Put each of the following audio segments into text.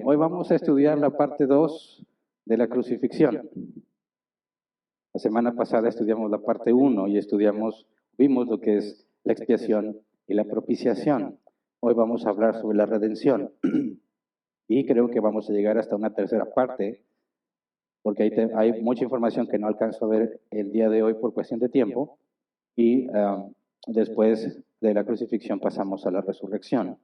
Bien, hoy vamos a estudiar la parte 2 de la crucifixión. La semana pasada estudiamos la parte 1 y vimos lo que es la expiación y la propiciación. Hoy vamos a hablar sobre la redención y creo que vamos a llegar hasta una tercera parte, porque hay mucha información que no alcanzo a ver el día de hoy por cuestión de tiempo y después de la crucifixión pasamos a la resurrección.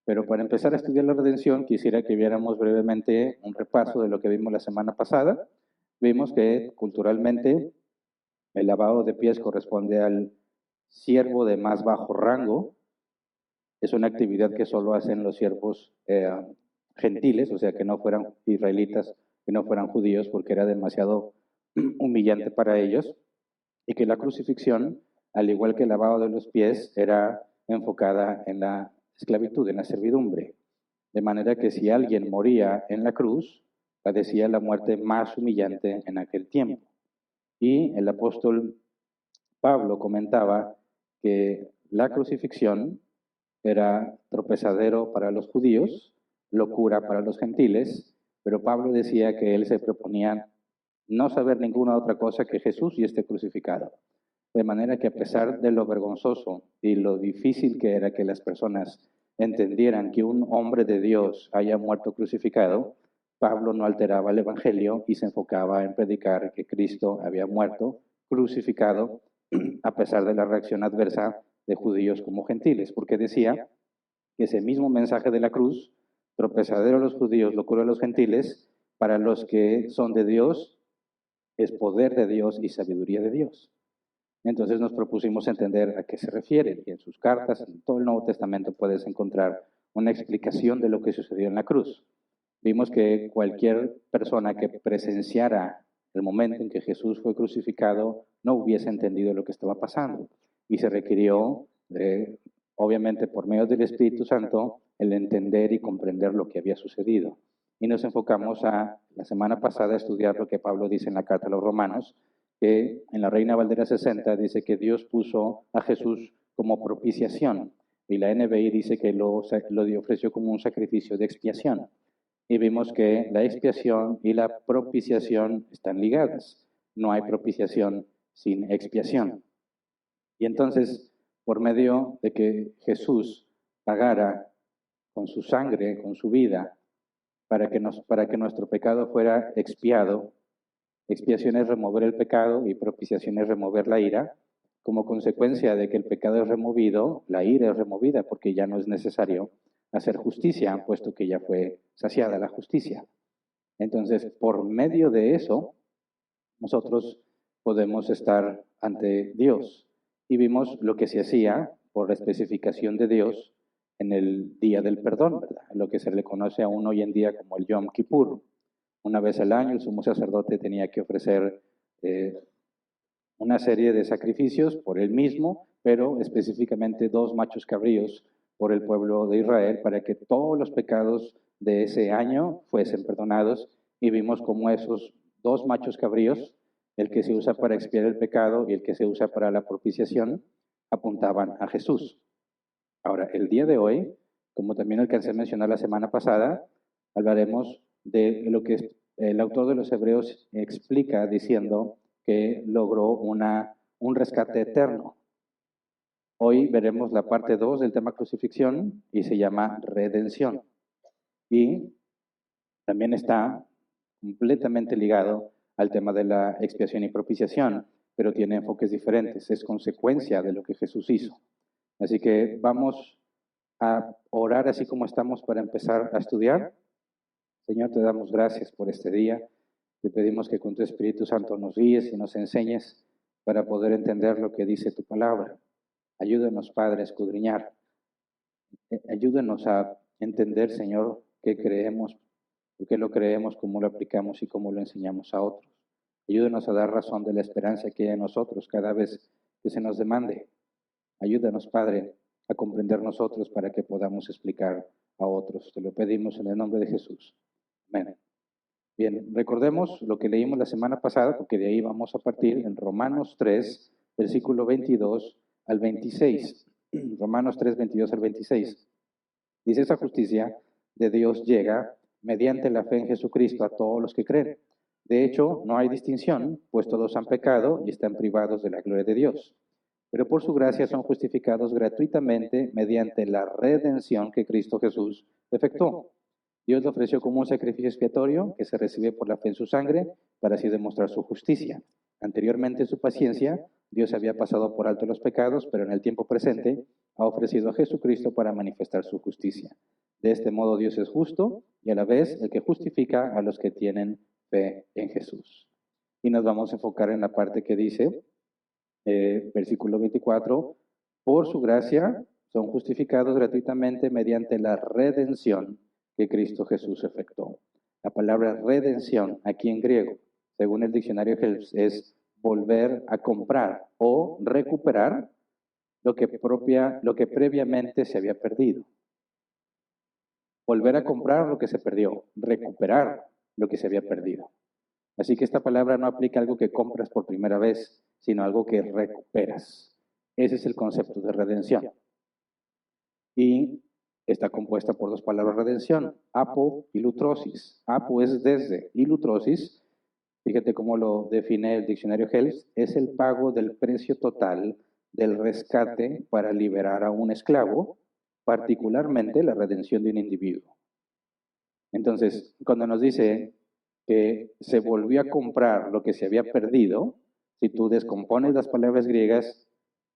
Pero para empezar a estudiar la redención, quisiera que viéramos brevemente un repaso de lo que vimos la semana pasada. Vimos que culturalmente el lavado de pies corresponde al siervo de más bajo rango. Es una actividad que solo hacen los siervos gentiles, o sea, que no fueran israelitas, que no fueran judíos, porque era demasiado humillante para ellos. Y que la crucifixión, al igual que el lavado de los pies, era enfocada en la esclavitud, en la servidumbre. De manera que si alguien moría en la cruz, padecía la muerte más humillante en aquel tiempo. Y el apóstol Pablo comentaba que la crucifixión era tropezadero para los judíos, locura para los gentiles, pero Pablo decía que él se proponía no saber ninguna otra cosa que Jesús y este crucificado. De manera que a pesar de lo vergonzoso y lo difícil que era que las personas entendieran que un hombre de Dios haya muerto crucificado, Pablo no alteraba el Evangelio y se enfocaba en predicar que Cristo había muerto crucificado a pesar de la reacción adversa de judíos como gentiles, porque decía que ese mismo mensaje de la cruz, tropezadero a los judíos, locura a los gentiles, para los que son de Dios, es poder de Dios y sabiduría de Dios. Entonces nos propusimos entender a qué se refiere, y en sus cartas, en todo el Nuevo Testamento puedes encontrar una explicación de lo que sucedió en la cruz. Vimos que cualquier persona que presenciara el momento en que Jesús fue crucificado no hubiese entendido lo que estaba pasando, y se requirió, obviamente por medio del Espíritu Santo, el entender y comprender lo que había sucedido. Y nos enfocamos la semana pasada a estudiar lo que Pablo dice en la carta a los Romanos, que en la Reina Valera 60 dice que Dios puso a Jesús como propiciación, y la NBI dice que lo ofreció como un sacrificio de expiación. Y vimos que la expiación y la propiciación están ligadas. No hay propiciación sin expiación. Y entonces, por medio de que Jesús pagara con su sangre, con su vida, para que nuestro pecado fuera expiado, expiación es remover el pecado y propiciación es remover la ira. Como consecuencia de que el pecado es removido, la ira es removida porque ya no es necesario hacer justicia, puesto que ya fue saciada la justicia. Entonces, por medio de eso, nosotros podemos estar ante Dios. Y vimos lo que se hacía por la especificación de Dios en el Día del Perdón, ¿verdad? Lo que se le conoce aún hoy en día como el Yom Kippur. Una vez al año el sumo sacerdote tenía que ofrecer una serie de sacrificios por él mismo, pero específicamente 2 machos cabríos por el pueblo de Israel para que todos los pecados de ese año fuesen perdonados. Y vimos cómo esos 2 machos cabríos, el que se usa para expiar el pecado y el que se usa para la propiciación, apuntaban a Jesús. Ahora, el día de hoy, como también alcancé a mencionar la semana pasada, hablaremos de lo que el autor de los Hebreos explica diciendo que logró un rescate eterno. Hoy veremos la parte 2 del tema crucifixión y se llama redención. Y también está completamente ligado al tema de la expiación y propiciación, pero tiene enfoques diferentes, es consecuencia de lo que Jesús hizo. Así que vamos a orar así como estamos para empezar a estudiar. Señor, te damos gracias por este día. Te pedimos que con tu Espíritu Santo nos guíes y nos enseñes para poder entender lo que dice tu palabra. Ayúdanos, Padre, a escudriñar. Ayúdanos a entender, Señor, qué creemos, por qué lo creemos, cómo lo aplicamos y cómo lo enseñamos a otros. Ayúdanos a dar razón de la esperanza que hay en nosotros cada vez que se nos demande. Ayúdanos, Padre, a comprender nosotros para que podamos explicar a otros. Te lo pedimos en el nombre de Jesús. Amén. Bien, recordemos lo que leímos la semana pasada, porque de ahí vamos a partir en Romanos 3, versículo 22 al 26. Romanos 3, 22 al 26. Dice, esa justicia de Dios llega mediante la fe en Jesucristo a todos los que creen. De hecho, no hay distinción, pues todos han pecado y están privados de la gloria de Dios. Pero por su gracia son justificados gratuitamente mediante la redención que Cristo Jesús efectuó. Dios lo ofreció como un sacrificio expiatorio que se recibe por la fe en su sangre para así demostrar su justicia. Anteriormente en su paciencia, Dios había pasado por alto los pecados, pero en el tiempo presente ha ofrecido a Jesucristo para manifestar su justicia. De este modo Dios es justo y a la vez el que justifica a los que tienen fe en Jesús. Y nos vamos a enfocar en la parte que dice, versículo 24, por su gracia son justificados gratuitamente mediante la redención que Cristo Jesús efectuó. La palabra redención aquí en griego, según el diccionario Helps, es volver a comprar o recuperar lo que previamente se había perdido. Volver a comprar lo que se perdió, recuperar lo que se había perdido. Así que esta palabra no aplica a algo que compras por primera vez, sino algo que recuperas. Ese es el concepto de redención. Y está compuesta por dos palabras redención, apo y lutrosis. Apo es desde, y lutrosis, fíjate cómo lo define el diccionario Helps, es el pago del precio total del rescate para liberar a un esclavo, particularmente la redención de un individuo. Entonces, cuando nos dice que se volvió a comprar lo que se había perdido, si tú descompones las palabras griegas,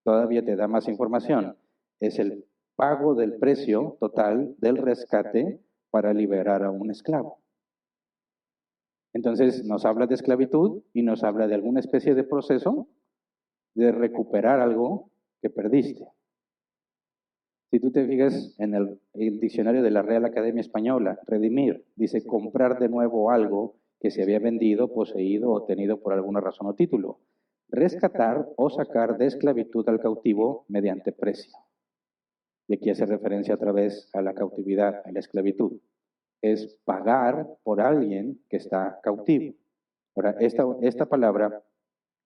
todavía te da más información. Es el pago del precio total del rescate para liberar a un esclavo. Entonces nos habla de esclavitud y nos habla de alguna especie de proceso de recuperar algo que perdiste. Si tú te fijas en el diccionario de la Real Academia Española, redimir, dice comprar de nuevo algo que se había vendido, poseído o tenido por alguna razón o título. Rescatar o sacar de esclavitud al cautivo mediante precio. Y aquí hace referencia otra vez a la cautividad, a la esclavitud. Es pagar por alguien que está cautivo. Ahora, esta palabra,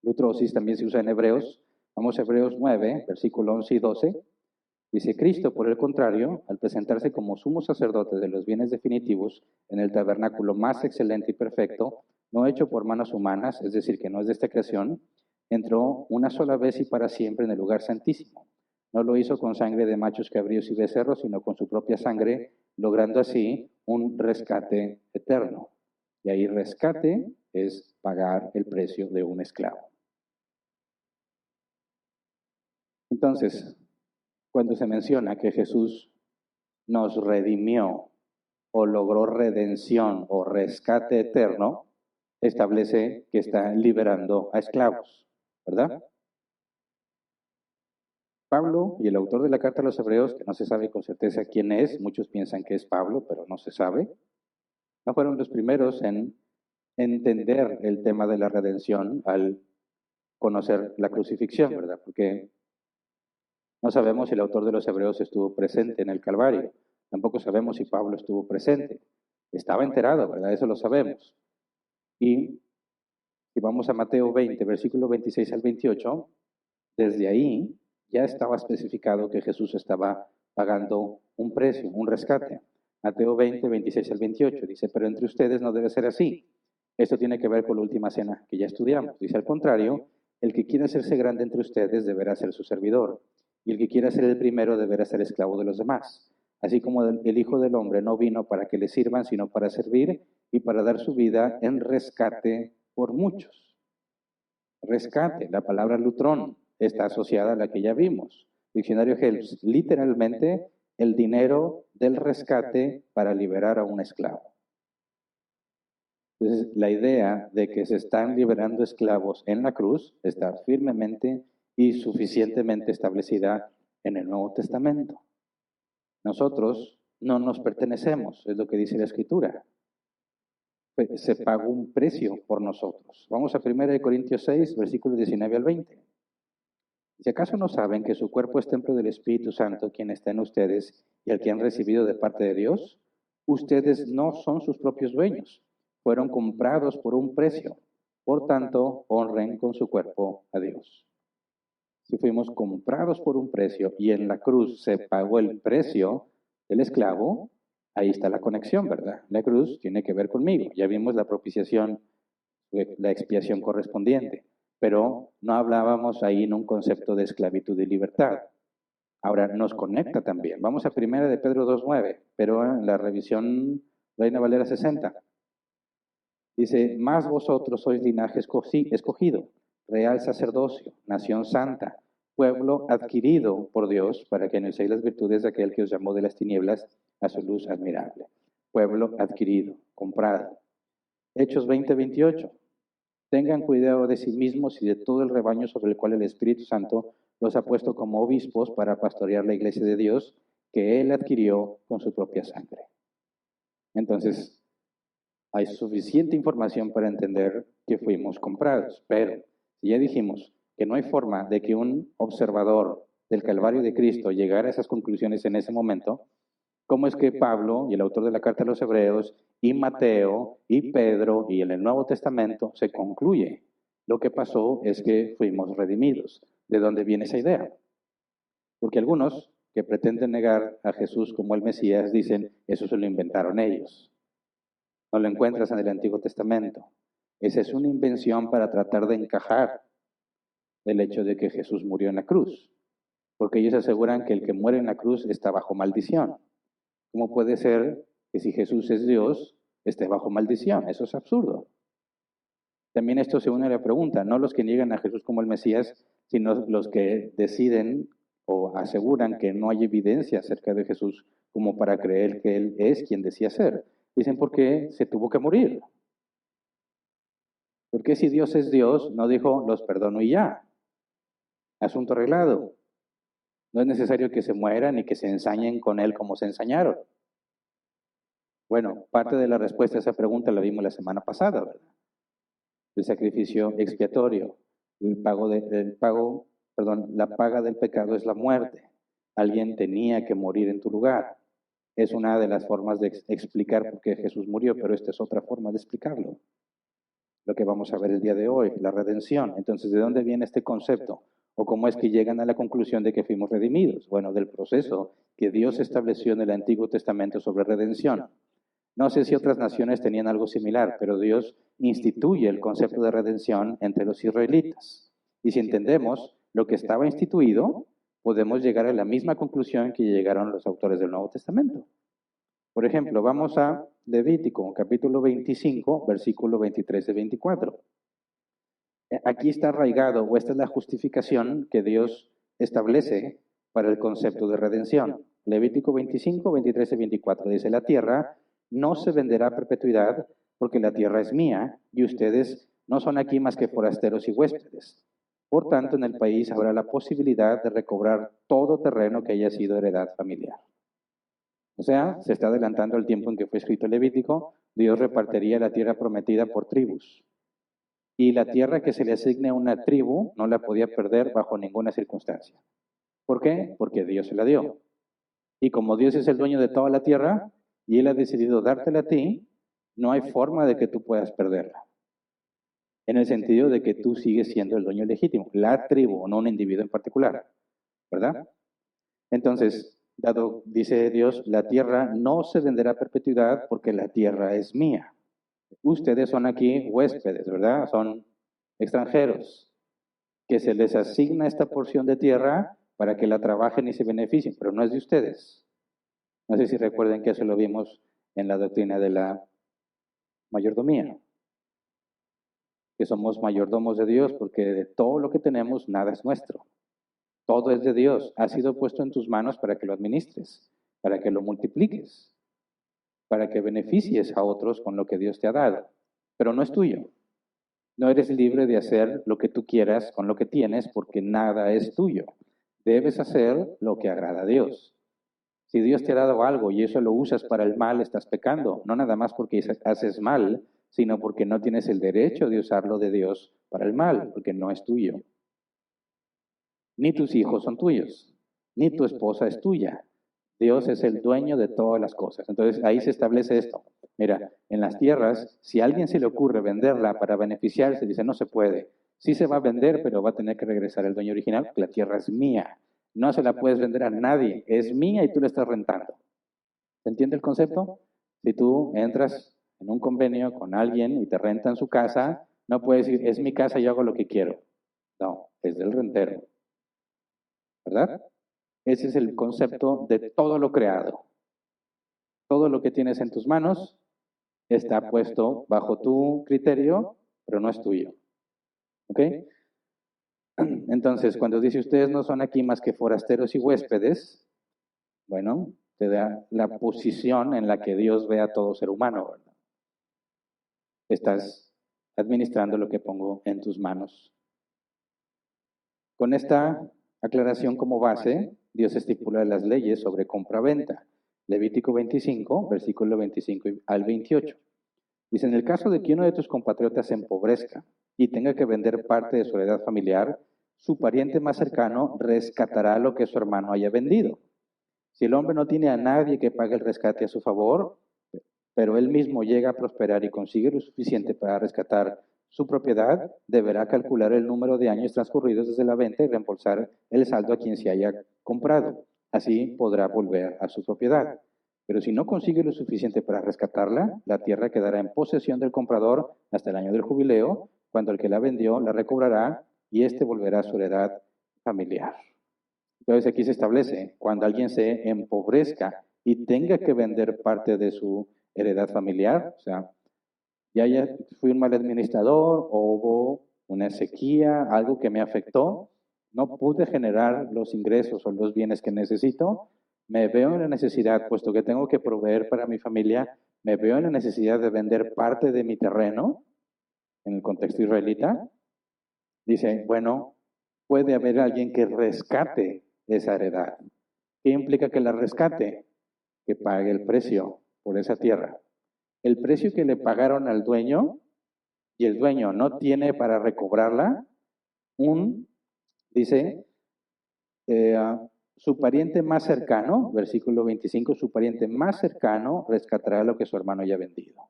lutrosis, también se usa en Hebreos. Vamos a Hebreos 9, versículo 11 y 12. Dice, Cristo, por el contrario, al presentarse como sumo sacerdote de los bienes definitivos en el tabernáculo más excelente y perfecto, no hecho por manos humanas, es decir, que no es de esta creación, entró una sola vez y para siempre en el lugar santísimo. No lo hizo con sangre de machos, cabríos y becerros, sino con su propia sangre, logrando así un rescate eterno. Y ahí rescate es pagar el precio de un esclavo. Entonces, cuando se menciona que Jesús nos redimió o logró redención o rescate eterno, establece que está liberando a esclavos, ¿verdad? Pablo y el autor de la carta a los Hebreos, que no se sabe con certeza quién es, muchos piensan que es Pablo, pero no se sabe, no fueron los primeros en entender el tema de la redención al conocer la crucifixión, ¿verdad? Porque no sabemos si el autor de los Hebreos estuvo presente en el Calvario. Tampoco sabemos si Pablo estuvo presente. Estaba enterado, ¿verdad? Eso lo sabemos. Y si vamos a Mateo 20, versículo 26 al 28, desde ahí ya estaba especificado que Jesús estaba pagando un precio, un rescate. Mateo 20, 26 al 28 dice, pero entre ustedes no debe ser así. Esto tiene que ver con la última cena que ya estudiamos. Dice, al contrario, el que quiera hacerse grande entre ustedes deberá ser su servidor. Y el que quiera ser el primero deberá ser esclavo de los demás. Así como el Hijo del Hombre no vino para que le sirvan, sino para servir y para dar su vida en rescate por muchos. Rescate, la palabra lutrón, está asociada a la que ya vimos. Diccionario Helps, literalmente el dinero del rescate para liberar a un esclavo. Entonces, la idea de que se están liberando esclavos en la cruz está firmemente y suficientemente establecida en el Nuevo Testamento. Nosotros no nos pertenecemos, es lo que dice la Escritura. Se pagó un precio por nosotros. Vamos a 1 Corintios 6, versículos 19 al 20. Si acaso no saben que su cuerpo es templo del Espíritu Santo, quien está en ustedes y al que han recibido de parte de Dios, ustedes no son sus propios dueños, fueron comprados por un precio. Por tanto, honren con su cuerpo a Dios. Si fuimos comprados por un precio y en la cruz se pagó el precio del esclavo, Ahí está la conexión, ¿verdad? La cruz tiene que ver conmigo. Ya vimos la propiciación, la expiación correspondiente, pero no hablábamos ahí en un concepto de esclavitud y libertad. Ahora nos conecta también. Vamos a primera de Pedro 2:9, pero en la revisión Reina Valera 60. Dice, más vosotros sois linaje escogido, real sacerdocio, nación santa, pueblo adquirido por Dios para que anunciéis las virtudes de aquel que os llamó de las tinieblas a su luz admirable. Pueblo adquirido, comprado. Hechos 20:28. Tengan cuidado de sí mismos y de todo el rebaño sobre el cual el Espíritu Santo los ha puesto como obispos para pastorear la iglesia de Dios que Él adquirió con su propia sangre. Entonces, hay suficiente información para entender que fuimos comprados, pero si ya dijimos que no hay forma de que un observador del Calvario de Cristo llegara a esas conclusiones en ese momento, ¿cómo es que Pablo y el autor de la carta a los Hebreos y Mateo y Pedro y en el Nuevo Testamento se concluye? Lo que pasó es que fuimos redimidos. ¿De dónde viene esa idea? Porque algunos que pretenden negar a Jesús como el Mesías dicen, eso se lo inventaron ellos. No lo encuentras en el Antiguo Testamento. Esa es una invención para tratar de encajar el hecho de que Jesús murió en la cruz. Porque ellos aseguran que el que muere en la cruz está bajo maldición. ¿Cómo puede ser que si Jesús es Dios, esté bajo maldición? Eso es absurdo. También esto se une a la pregunta, no los que niegan a Jesús como el Mesías, sino los que deciden o aseguran que no hay evidencia acerca de Jesús como para creer que Él es quien decía ser. Dicen, ¿por qué se tuvo que morir? ¿Por qué si Dios es Dios, no dijo, los perdono y ya? Asunto arreglado. No es necesario que se mueran ni que se ensañen con Él como se ensañaron. Bueno, parte de la respuesta a esa pregunta la vimos la semana pasada, ¿verdad? El sacrificio expiatorio, la paga del pecado es la muerte. Alguien tenía que morir en tu lugar. Es una de las formas de explicar por qué Jesús murió, pero esta es otra forma de explicarlo. Lo que vamos a ver el día de hoy, la redención. Entonces, ¿de dónde viene este concepto? ¿O cómo es que llegan a la conclusión de que fuimos redimidos? Bueno, del proceso que Dios estableció en el Antiguo Testamento sobre redención. No sé si otras naciones tenían algo similar, pero Dios instituye el concepto de redención entre los israelitas. Y si entendemos lo que estaba instituido, podemos llegar a la misma conclusión que llegaron los autores del Nuevo Testamento. Por ejemplo, vamos a Levítico, capítulo 25, versículo 23 y 24. Aquí está arraigado, o esta es la justificación que Dios establece para el concepto de redención. Levítico 25, 23 y 24 dice, la tierra no se venderá a perpetuidad porque la tierra es mía y ustedes no son aquí más que forasteros y huéspedes. Por tanto, en el país habrá la posibilidad de recobrar todo terreno que haya sido heredad familiar. O sea, se está adelantando el tiempo en que fue escrito el Levítico, Dios repartiría la tierra prometida por tribus. Y la tierra que se le asigne a una tribu no la podía perder bajo ninguna circunstancia. ¿Por qué? Porque Dios se la dio. Y como Dios es el dueño de toda la tierra, y Él ha decidido dártela a ti, no hay forma de que tú puedas perderla. En el sentido de que tú sigues siendo el dueño legítimo, la tribu, no un individuo en particular, ¿verdad? Entonces, dice Dios, la tierra no se venderá a perpetuidad porque la tierra es mía. Ustedes son aquí huéspedes, ¿verdad? Son extranjeros, que se les asigna esta porción de tierra para que la trabajen y se beneficien, pero no es de ustedes. No sé si recuerden que eso lo vimos en la doctrina de la mayordomía, que somos mayordomos de Dios porque de todo lo que tenemos nada es nuestro. Todo es de Dios, ha sido puesto en tus manos para que lo administres, para que lo multipliques, para que beneficies a otros con lo que Dios te ha dado, pero no es tuyo. No eres libre de hacer lo que tú quieras con lo que tienes porque nada es tuyo. Debes hacer lo que agrada a Dios. Si Dios te ha dado algo y eso lo usas para el mal, estás pecando, no nada más porque haces mal, sino porque no tienes el derecho de usarlo de Dios para el mal, porque no es tuyo. Ni tus hijos son tuyos, ni tu esposa es tuya. Dios es el dueño de todas las cosas. Entonces ahí se establece esto. Mira, en las tierras, si a alguien se le ocurre venderla para beneficiarse, dice, no se puede. Sí se va a vender, pero va a tener que regresar el dueño original, porque la tierra es mía. No se la puedes vender a nadie, es mía y tú la estás rentando. ¿Se entiende el concepto? Si tú entras en un convenio con alguien y te rentan su casa, no puedes decir, es mi casa, yo hago lo que quiero. No, es del rentero, ¿verdad? Ese es el concepto de todo lo creado. Todo lo que tienes en tus manos está puesto bajo tu criterio, pero no es tuyo. ¿Ok? Entonces, cuando dice ustedes no son aquí más que forasteros y huéspedes, bueno, te da la posición en la que Dios ve a todo ser humano, ¿verdad? Estás administrando lo que pongo en tus manos. Con esta aclaración como base, Dios estipula las leyes sobre compra-venta. Levítico 25, versículo 25 al 28. Dice, en el caso de que uno de tus compatriotas se empobrezca y tenga que vender parte de su heredad familiar, su pariente más cercano rescatará lo que su hermano haya vendido. Si el hombre no tiene a nadie que pague el rescate a su favor, pero él mismo llega a prosperar y consigue lo suficiente para rescatar su propiedad, deberá calcular el número de años transcurridos desde la venta y reembolsar el saldo a quien se haya comprado. Así podrá volver a su propiedad. Pero si no consigue lo suficiente para rescatarla, la tierra quedará en posesión del comprador hasta el año del jubileo, cuando el que la vendió la recobrará y éste volverá a su heredad familiar. Entonces aquí se establece, cuando alguien se empobrezca y tenga que vender parte de su heredad familiar, o sea, ya fui un mal administrador o hubo una sequía, algo que me afectó, no pude generar los ingresos o los bienes que necesito, me veo en la necesidad, puesto que tengo que proveer para mi familia, me veo en la necesidad de vender parte de mi terreno, en el contexto israelita, dice, bueno, puede haber alguien que rescate esa heredad. ¿Qué implica que la rescate? Que pague el precio por esa tierra. El precio que le pagaron al dueño y el dueño no tiene para recobrarla, dice, su pariente más cercano, versículo 25, su pariente más cercano rescatará lo que su hermano haya vendido.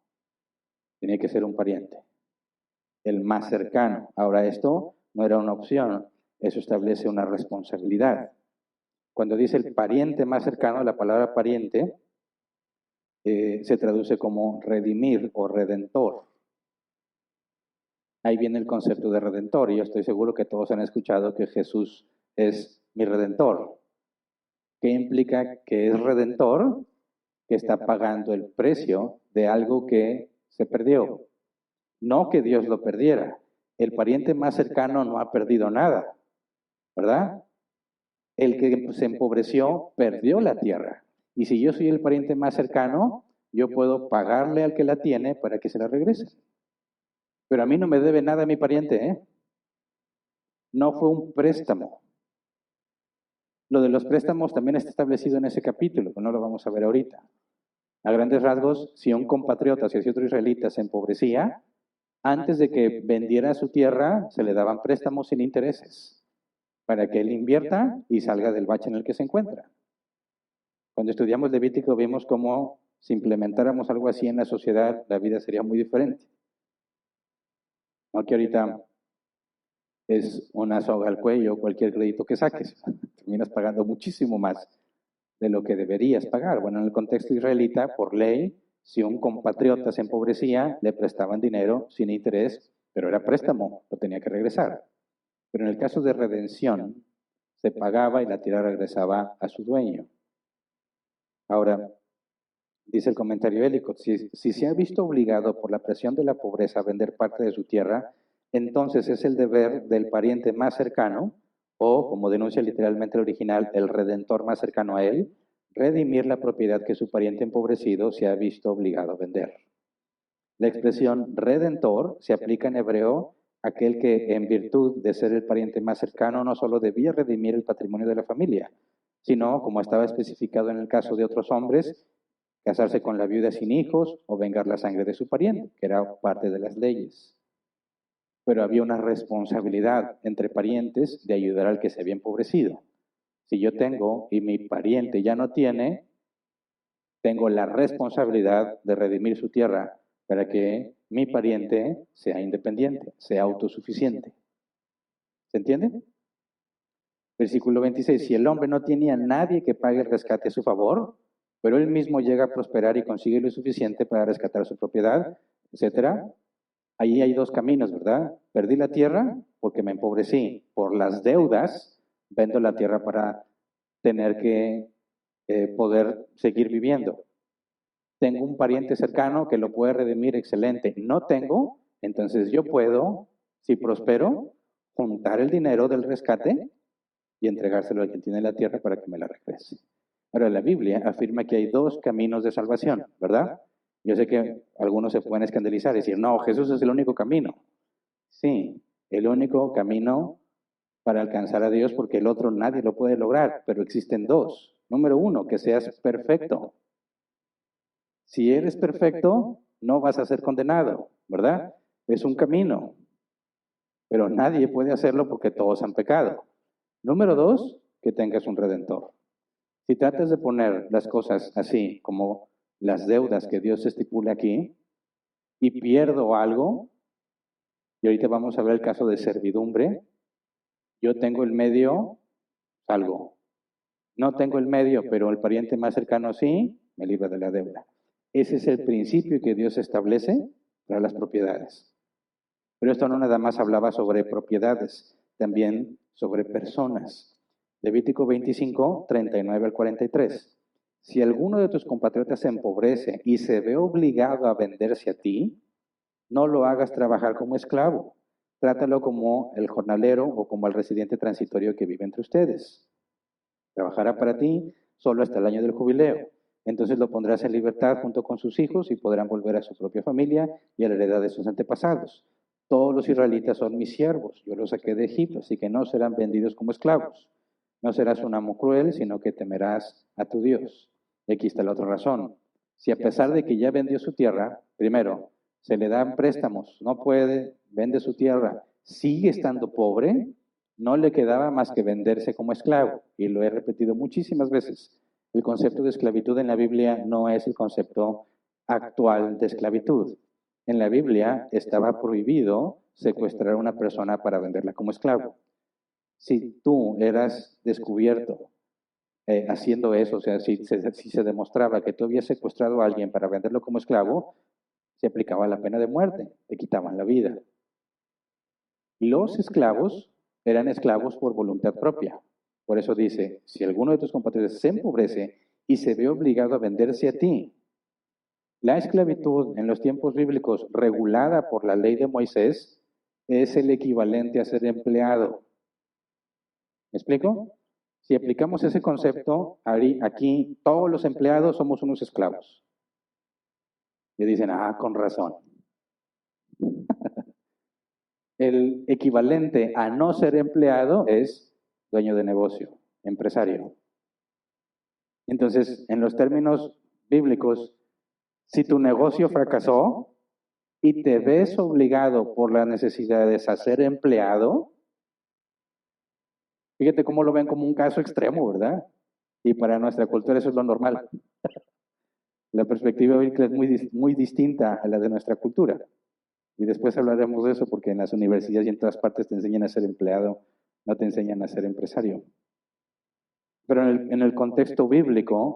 Tiene que ser un pariente, el más cercano. Ahora esto no era una opción, eso establece una responsabilidad. Cuando dice el pariente más cercano, la palabra pariente se traduce como redimir o redentor. Ahí viene el concepto de redentor, y yo estoy seguro que todos han escuchado que Jesús es mi redentor. ¿Qué implica que es redentor? Que está pagando el precio de algo que se perdió. No que Dios lo perdiera. El pariente más cercano no ha perdido nada, ¿verdad? El que se empobreció perdió la tierra. Y si yo soy el pariente más cercano, yo puedo pagarle al que la tiene para que se la regrese. Pero a mí no me debe nada mi pariente, ¿eh? No fue un préstamo. Lo de los préstamos también está establecido en ese capítulo, pero no lo vamos a ver ahorita. A grandes rasgos, si un compatriota, si otro israelita se empobrecía, antes de que vendiera su tierra, se le daban préstamos sin intereses para que él invierta y salga del bache en el que se encuentra. Cuando estudiamos Levítico vimos cómo si implementáramos algo así en la sociedad, la vida sería muy diferente. No que ahorita es una soga al cuello cualquier crédito que saques. Terminas pagando muchísimo más de lo que deberías pagar. Bueno, en el contexto israelita, por ley, si un compatriota se empobrecía, le prestaban dinero sin interés, pero era préstamo, lo tenía que regresar. Pero en el caso de redención, se pagaba y la tierra regresaba a su dueño. Ahora, dice el comentario Ellicott, si se ha visto obligado por la presión de la pobreza a vender parte de su tierra, entonces es el deber del pariente más cercano, o como denuncia literalmente el original, el redentor más cercano a él, redimir la propiedad que su pariente empobrecido se ha visto obligado a vender. La expresión redentor se aplica en hebreo a aquel que en virtud de ser el pariente más cercano no solo debía redimir el patrimonio de la familia, sino, como estaba especificado en el caso de otros hombres, casarse con la viuda sin hijos o vengar la sangre de su pariente, que era parte de las leyes. Pero había una responsabilidad entre parientes de ayudar al que se había empobrecido. Si yo tengo y mi pariente ya no tiene, tengo la responsabilidad de redimir su tierra para que mi pariente sea independiente, sea autosuficiente. ¿Se entiende? Versículo 26, si el hombre no tenía a nadie que pague el rescate a su favor, pero él mismo llega a prosperar y consigue lo suficiente para rescatar su propiedad, etcétera. Ahí hay dos caminos, ¿verdad? Perdí la tierra porque me empobrecí. Por las deudas, vendo la tierra para tener que poder seguir viviendo. Tengo un pariente cercano que lo puede redimir, excelente. No tengo, entonces yo puedo, si prospero, juntar el dinero del rescate y entregárselo a quien tiene la tierra para que me la regrese. Ahora, la Biblia afirma que hay dos caminos de salvación, ¿verdad? Yo sé que algunos se pueden escandalizar y decir, no, Jesús es el único camino. Sí, el único camino para alcanzar a Dios, porque el otro nadie lo puede lograr, pero existen dos. Número uno, que seas perfecto. Si eres perfecto, no vas a ser condenado, ¿verdad? Es un camino, pero nadie puede hacerlo porque todos han pecado. Número dos, que tengas un redentor. Si tratas de poner las cosas así, como las deudas que Dios estipula aquí, y pierdo algo, y ahorita vamos a ver el caso de servidumbre, yo tengo el medio, salgo. No tengo el medio, pero el pariente más cercano sí, me libra de la deuda. Ese es el principio que Dios establece para las propiedades. Pero esto no nada más hablaba sobre propiedades, también sobre personas. Levítico 25, 39 al 43. Si alguno de tus compatriotas se empobrece y se ve obligado a venderse a ti, no lo hagas trabajar como esclavo. Trátalo como el jornalero o como el residente transitorio que vive entre ustedes. Trabajará para ti solo hasta el año del jubileo. Entonces lo pondrás en libertad junto con sus hijos y podrán volver a su propia familia y a la heredad de sus antepasados. Todos los israelitas son mis siervos, yo los saqué de Egipto, así que no serán vendidos como esclavos. No serás un amo cruel, sino que temerás a tu Dios. Y aquí está la otra razón. Si a pesar de que ya vendió su tierra, primero, se le dan préstamos, no puede, vende su tierra, sigue estando pobre, no le quedaba más que venderse como esclavo. Y lo he repetido muchísimas veces. El concepto de esclavitud en la Biblia no es el concepto actual de esclavitud. En la Biblia estaba prohibido secuestrar a una persona para venderla como esclavo. Si tú eras descubierto haciendo eso, o sea, si se demostraba que tú habías secuestrado a alguien para venderlo como esclavo, se aplicaba la pena de muerte, te quitaban la vida. Los esclavos eran esclavos por voluntad propia. Por eso dice, si alguno de tus compatriotas se empobrece y se ve obligado a venderse a ti, la esclavitud en los tiempos bíblicos regulada por la ley de Moisés es el equivalente a ser empleado. ¿Me explico? Si aplicamos ese concepto, aquí todos los empleados somos unos esclavos. Y dicen, con razón. El equivalente a no ser empleado es dueño de negocio, empresario. Entonces, en los términos bíblicos, si tu negocio fracasó y te ves obligado por las necesidades a ser empleado, fíjate cómo lo ven como un caso extremo, ¿verdad? Y para nuestra cultura eso es lo normal. La perspectiva bíblica es muy distinta a la de nuestra cultura. Y después hablaremos de eso porque en las universidades y en todas partes te enseñan a ser empleado, no te enseñan a ser empresario. Pero en el contexto bíblico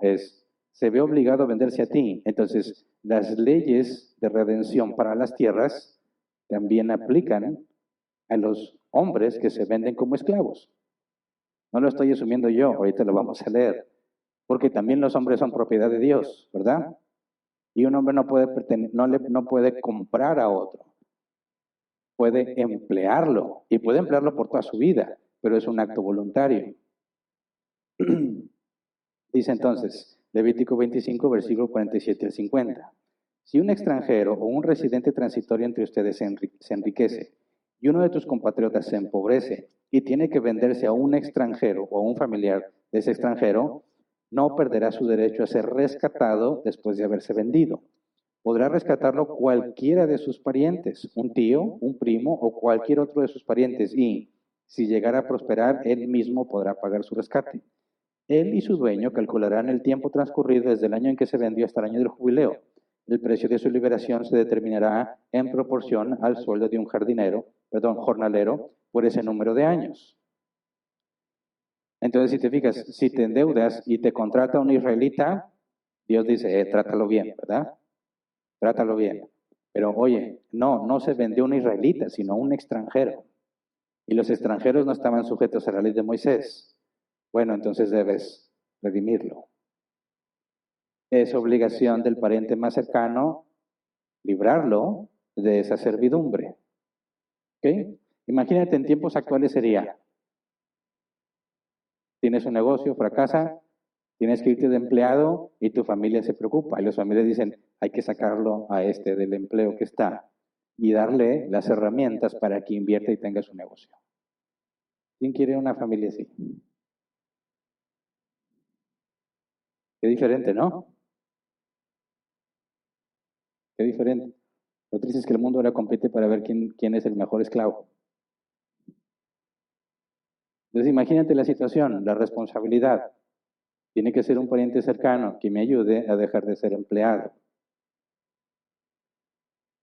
se ve obligado a venderse a ti. Entonces, las leyes de redención para las tierras también aplican a los hombres que se venden como esclavos. No lo estoy asumiendo yo, ahorita lo vamos a leer. Porque también los hombres son propiedad de Dios, ¿verdad? Y un hombre no puede comprar a otro. Puede emplearlo, y puede emplearlo por toda su vida, pero es un acto voluntario. Dice entonces, Levítico 25, versículo 47 al 50. Si un extranjero o un residente transitorio entre ustedes se enriquece, y uno de tus compatriotas se empobrece y tiene que venderse a un extranjero o a un familiar de ese extranjero, no perderá su derecho a ser rescatado después de haberse vendido. Podrá rescatarlo cualquiera de sus parientes, un tío, un primo o cualquier otro de sus parientes, y si llegara a prosperar, él mismo podrá pagar su rescate. Él y su dueño calcularán el tiempo transcurrido desde el año en que se vendió hasta el año del jubileo. El precio de su liberación se determinará en proporción al sueldo de un jornalero por ese número de años. Entonces, si te fijas, si te endeudas y te contrata un israelita, Dios dice, trátalo bien, ¿verdad? Trátalo bien. Pero oye, no se vendió un israelita, sino un extranjero. Y los extranjeros no estaban sujetos a la ley de Moisés. Bueno, entonces debes redimirlo. Es obligación del pariente más cercano librarlo de esa servidumbre. ¿Ok? Imagínate, en tiempos actuales sería, tienes un negocio, fracasa, tienes que irte de empleado y tu familia se preocupa. Y las familias dicen, hay que sacarlo a este del empleo que está y darle las herramientas para que invierta y tenga su negocio. ¿Quién quiere una familia así? Qué diferente, ¿no? Qué diferente. Lo triste es que el mundo ahora compite para ver quién es el mejor esclavo. Entonces imagínate la situación, la responsabilidad. Tiene que ser un pariente cercano que me ayude a dejar de ser empleado.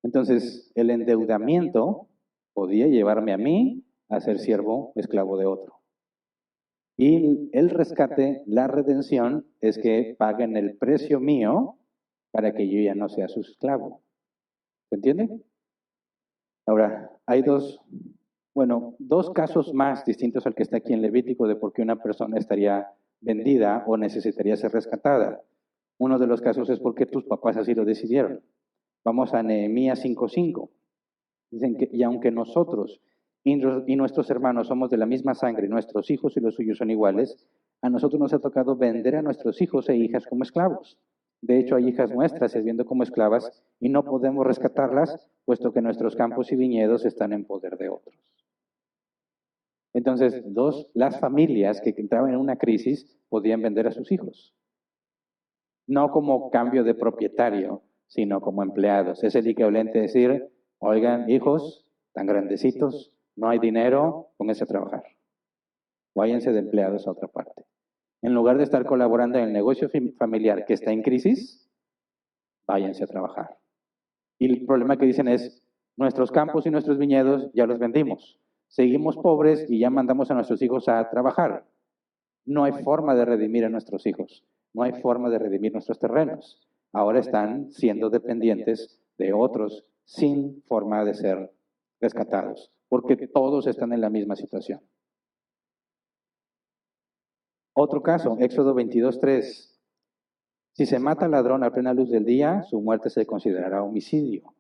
Entonces, el endeudamiento podía llevarme a mí a ser siervo, esclavo de otro. Y el rescate, la redención, es que paguen el precio mío para que yo ya no sea su esclavo. ¿Se entiende? Ahora, hay dos casos más distintos al que está aquí en Levítico de por qué una persona estaría vendida o necesitaría ser rescatada. Uno de los casos es porque tus papás así lo decidieron. Vamos a Nehemías 5:5. Dicen que, y aunque nosotros y nuestros hermanos somos de la misma sangre, nuestros hijos y los suyos son iguales, a nosotros nos ha tocado vender a nuestros hijos e hijas como esclavos. De hecho, hay hijas nuestras sirviendo como esclavas y no podemos rescatarlas, puesto que nuestros campos y viñedos están en poder de otros. Entonces, las familias que entraban en una crisis podían vender a sus hijos. No como cambio de propietario, sino como empleados. Es el equivalente a decir, oigan, hijos, tan grandecitos, no hay dinero, pónganse a trabajar. Váyanse de empleados a otra parte. En lugar de estar colaborando en el negocio familiar que está en crisis, váyanse a trabajar. Y el problema que dicen es, nuestros campos y nuestros viñedos ya los vendimos. Seguimos pobres y ya mandamos a nuestros hijos a trabajar. No hay forma de redimir a nuestros hijos. No hay forma de redimir nuestros terrenos. Ahora están siendo dependientes de otros sin forma de ser rescatados, porque todos están en la misma situación. Otro caso, Éxodo 22:3. Si se mata al ladrón a plena luz del día, su muerte se considerará homicidio.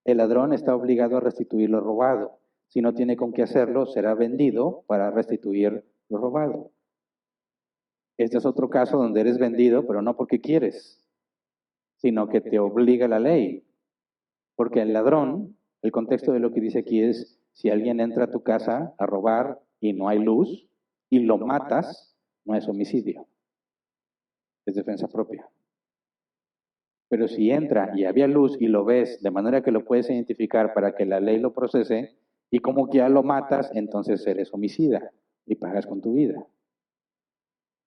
El ladrón está obligado a restituir lo robado. Si no tiene con qué hacerlo, será vendido para restituir lo robado. Este es otro caso donde eres vendido, pero no porque quieres, sino que te obliga la ley. Porque el ladrón, el contexto de lo que dice aquí es, si alguien entra a tu casa a robar y no hay luz, y lo matas, no es homicidio, es defensa propia. Pero si entra y había luz y lo ves de manera que lo puedes identificar para que la ley lo procese, y como que ya lo matas, entonces eres homicida y pagas con tu vida.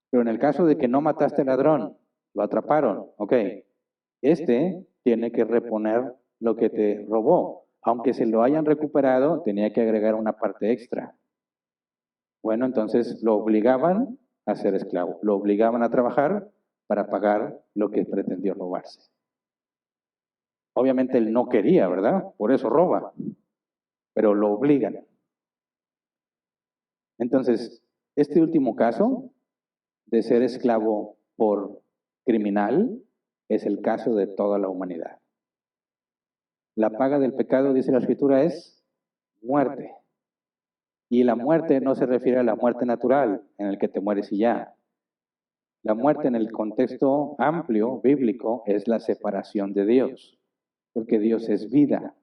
Pero en el caso de que no mataste al ladrón, lo atraparon, ok, este tiene que reponer lo que te robó. Aunque se lo hayan recuperado, tenía que agregar una parte extra. Bueno, entonces lo obligaban a ser esclavo, lo obligaban a trabajar para pagar lo que pretendió robarse. Obviamente él no quería, ¿verdad? Por eso roba, pero lo obligan. Entonces, este último caso de ser esclavo por criminal es el caso de toda la humanidad. La paga del pecado, dice la Escritura, es muerte. Y la muerte no se refiere a la muerte natural, en el que te mueres y ya. La muerte en el contexto amplio, bíblico, es la separación de Dios, porque Dios es vida.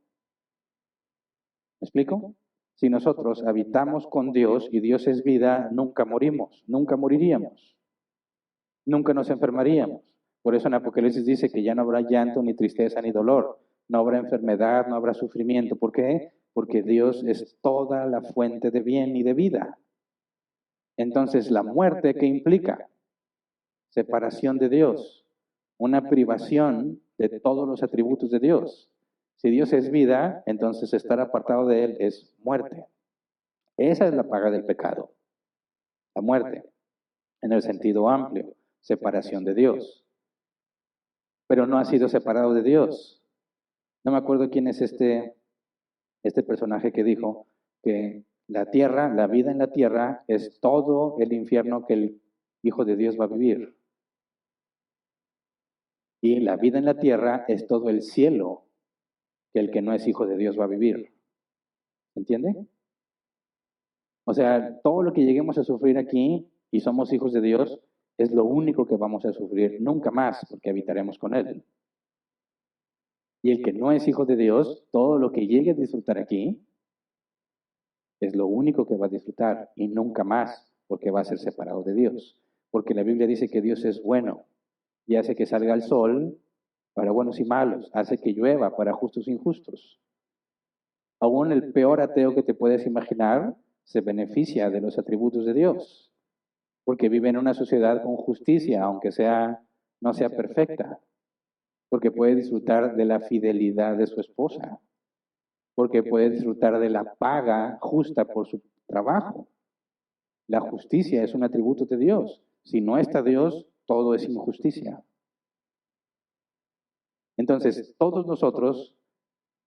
¿Me explico? Si nosotros habitamos con Dios y Dios es vida, nunca morimos, nunca moriríamos, nunca nos enfermaríamos. Por eso en Apocalipsis dice que ya no habrá llanto, ni tristeza, ni dolor, no habrá enfermedad, no habrá sufrimiento. ¿Por qué? Porque Dios es toda la fuente de bien y de vida. Entonces, la muerte, ¿qué implica? Separación de Dios, una privación de todos los atributos de Dios. Si Dios es vida, entonces estar apartado de Él es muerte. Esa es la paga del pecado, la muerte, en el sentido amplio, separación de Dios. pero no ha sido separado de Dios. No me acuerdo quién es este personaje que dijo que la tierra, la vida en la tierra, es todo el infierno que el Hijo de Dios va a vivir. Y la vida en la tierra es todo el cielo que el que no es hijo de Dios va a vivir. ¿Entiende? O sea, todo lo que lleguemos a sufrir aquí y somos hijos de Dios es lo único que vamos a sufrir, nunca más, porque habitaremos con Él. Y el que no es hijo de Dios, todo lo que llegue a disfrutar aquí es lo único que va a disfrutar y nunca más, porque va a ser separado de Dios. Porque la Biblia dice que Dios es bueno y hace que salga el sol para buenos y malos, hace que llueva para justos e injustos. Aún el peor ateo que te puedes imaginar se beneficia de los atributos de Dios, porque vive en una sociedad con justicia, aunque no sea perfecta, porque puede disfrutar de la fidelidad de su esposa, porque puede disfrutar de la paga justa por su trabajo. La justicia es un atributo de Dios. Si no está Dios, todo es injusticia. Entonces, todos nosotros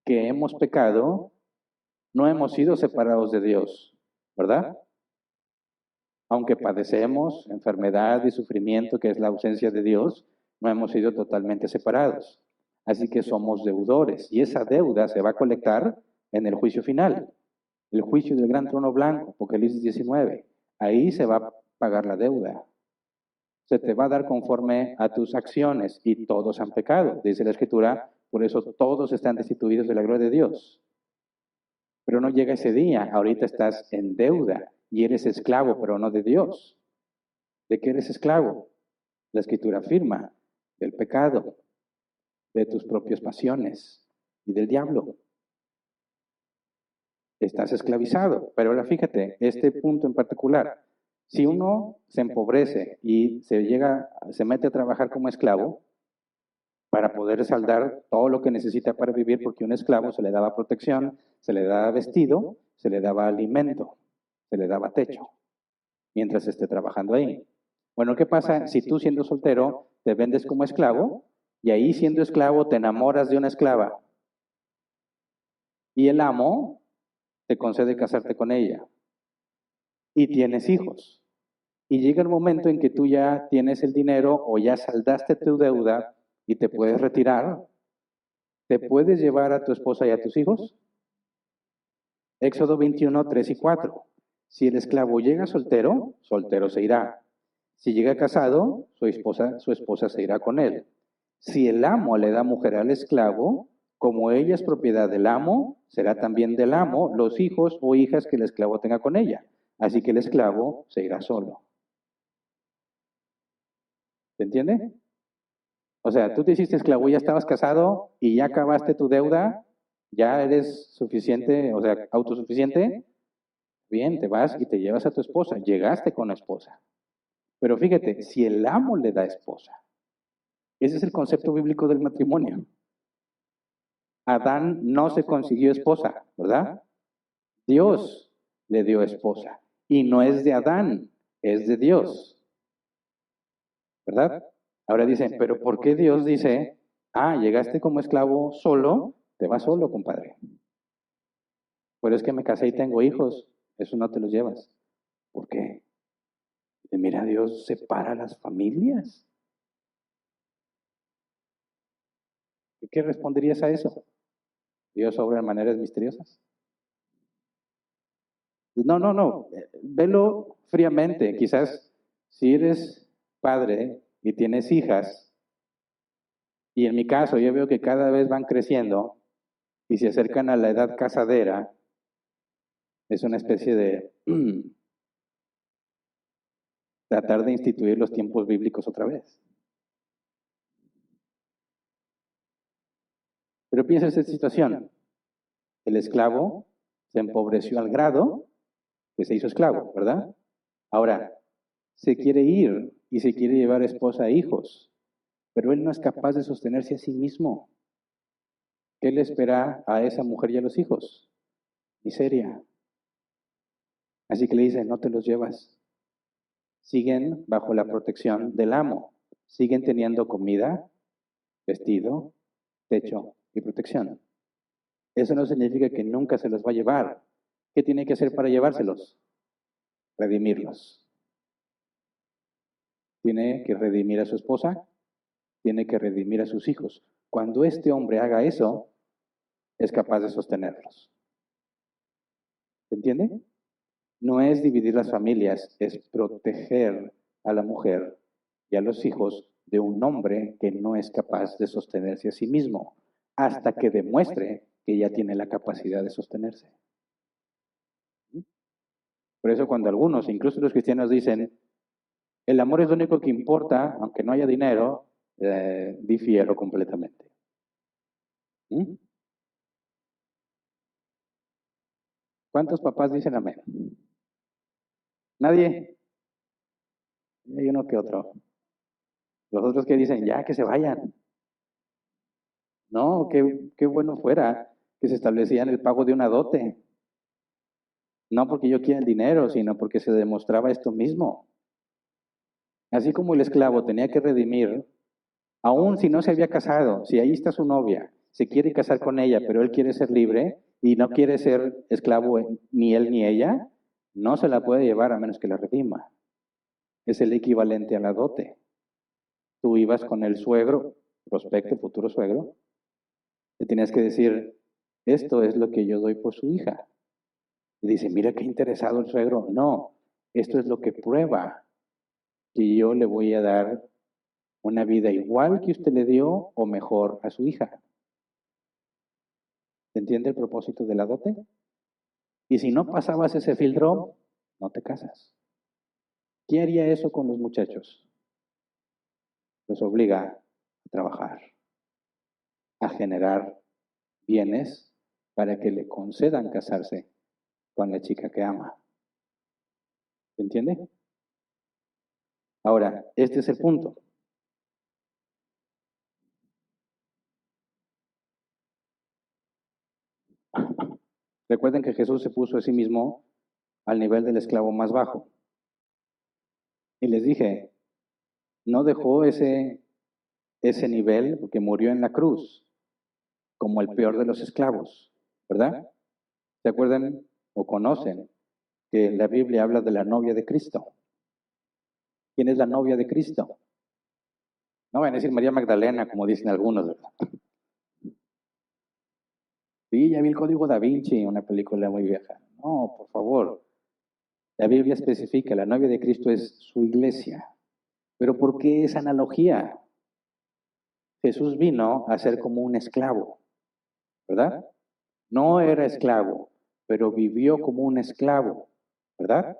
que hemos pecado, no hemos sido separados de Dios, ¿verdad? Aunque padecemos enfermedad y sufrimiento, que es la ausencia de Dios, no hemos sido totalmente separados. Así que somos deudores y esa deuda se va a colectar en el juicio final, el juicio del gran trono blanco, Apocalipsis 19. Ahí se va a pagar la deuda. Se te va a dar conforme a tus acciones y todos han pecado, dice la Escritura, por eso todos están destituidos de la gloria de Dios. Pero no llega ese día, ahorita estás en deuda y eres esclavo, pero no de Dios. ¿De qué eres esclavo? La Escritura afirma, del pecado, de tus propias pasiones y del diablo. Estás esclavizado. Pero ahora fíjate, este punto en particular, si uno se empobrece y se mete a trabajar como esclavo, para poder saldar todo lo que necesita para vivir, porque un esclavo se le daba protección, se le daba vestido, se le daba alimento, se le daba techo, mientras esté trabajando ahí. Bueno, ¿qué pasa si tú siendo soltero te vendes como esclavo y ahí siendo esclavo te enamoras de una esclava y el amo te concede casarte con ella y tienes hijos? Y llega el momento en que tú ya tienes el dinero o ya saldaste tu deuda y te puedes retirar. ¿Te puedes llevar a tu esposa y a tus hijos? Éxodo 21, 3 y 4. Si el esclavo llega soltero, soltero se irá. Si llega casado, su esposa se irá con él. Si el amo le da mujer al esclavo, como ella es propiedad del amo, será también del amo los hijos o hijas que el esclavo tenga con ella. Así que el esclavo se irá solo. ¿Se entiende? O sea, tú te hiciste esclavo, ya estabas casado y ya acabaste tu deuda, ya eres suficiente, o sea, autosuficiente. Bien, te vas y te llevas a tu esposa, llegaste con la esposa. Pero fíjate, si el amo le da esposa, ese es el concepto bíblico del matrimonio. Adán no se consiguió esposa, ¿verdad? Dios le dio esposa. Y no es de Adán, es de Dios, ¿verdad? Ahora dicen, pero ¿por qué Dios dice, llegaste como esclavo solo, te vas solo, compadre? Pero es que me casé y tengo hijos, eso no te los llevas. ¿Por qué? Mira, Dios separa las familias. ¿Y qué responderías a eso? Dios obra de maneras misteriosas. No, no, no. Velo fríamente. Quizás si eres padre y tienes hijas, y en mi caso yo veo que cada vez van creciendo y se acercan a la edad casadera, es una especie de tratar de instituir los tiempos bíblicos otra vez. Pero piensa esta situación. El esclavo se empobreció al grado que se hizo esclavo, ¿verdad? Ahora, se quiere ir y se quiere llevar esposa e hijos, pero él no es capaz de sostenerse a sí mismo. ¿Qué le espera a esa mujer y a los hijos? Miseria. Así que le dice, no te los llevas. Siguen bajo la protección del amo. Siguen teniendo comida, vestido, techo y protección. Eso no significa que nunca se los va a llevar. ¿Qué tiene que hacer para llevárselos? Redimirlos. Tiene que redimir a su esposa, tiene que redimir a sus hijos. Cuando este hombre haga eso, es capaz de sostenerlos. ¿Se entiende? No es dividir las familias, es proteger a la mujer y a los hijos de un hombre que no es capaz de sostenerse a sí mismo, hasta que demuestre que ya tiene la capacidad de sostenerse. Por eso cuando algunos, incluso los cristianos, dicen, el amor es lo único que importa, aunque no haya dinero, difiero completamente. ¿Cuántos papás dicen amén? ¿Nadie? Hay uno que otro. Los otros que dicen, ya, que se vayan. No, qué bueno fuera que se establecían el pago de una dote. No porque yo quiera el dinero, sino porque se demostraba esto mismo. Así como el esclavo tenía que redimir, aun si no se había casado, si ahí está su novia, se quiere casar con ella, pero él quiere ser libre y no quiere ser esclavo ni él ni ella, no se la puede llevar a menos que la redima. Es el equivalente a la dote. Tú ibas con el suegro, prospecto, futuro suegro, le tenías que decir, esto es lo que yo doy por su hija. Y dice, mira qué interesado el suegro. No, esto es lo que prueba que yo le voy a dar una vida igual que usted le dio o mejor a su hija. ¿Se entiende el propósito de la dote? Y si no pasabas ese filtro, no te casas. ¿Qué haría eso con los muchachos? Los obliga a trabajar, a generar bienes para que le concedan casarse con la chica que ama. ¿Se entiende? Ahora, este es el punto. Recuerden que Jesús se puso a sí mismo al nivel del esclavo más bajo. Y les dije, no dejó ese nivel porque murió en la cruz, como el peor de los esclavos, ¿verdad? ¿Se acuerdan o conocen que la Biblia habla de la novia de Cristo? ¿Quién es la novia de Cristo? No van a decir María Magdalena, como dicen algunos, ¿verdad? Sí, ya vi el Código Da Vinci, una película muy vieja. No, por favor. La Biblia especifica, la novia de Cristo es su iglesia. Pero ¿por qué esa analogía? Jesús vino a ser como un esclavo, ¿verdad? No era esclavo, pero vivió como un esclavo, ¿verdad?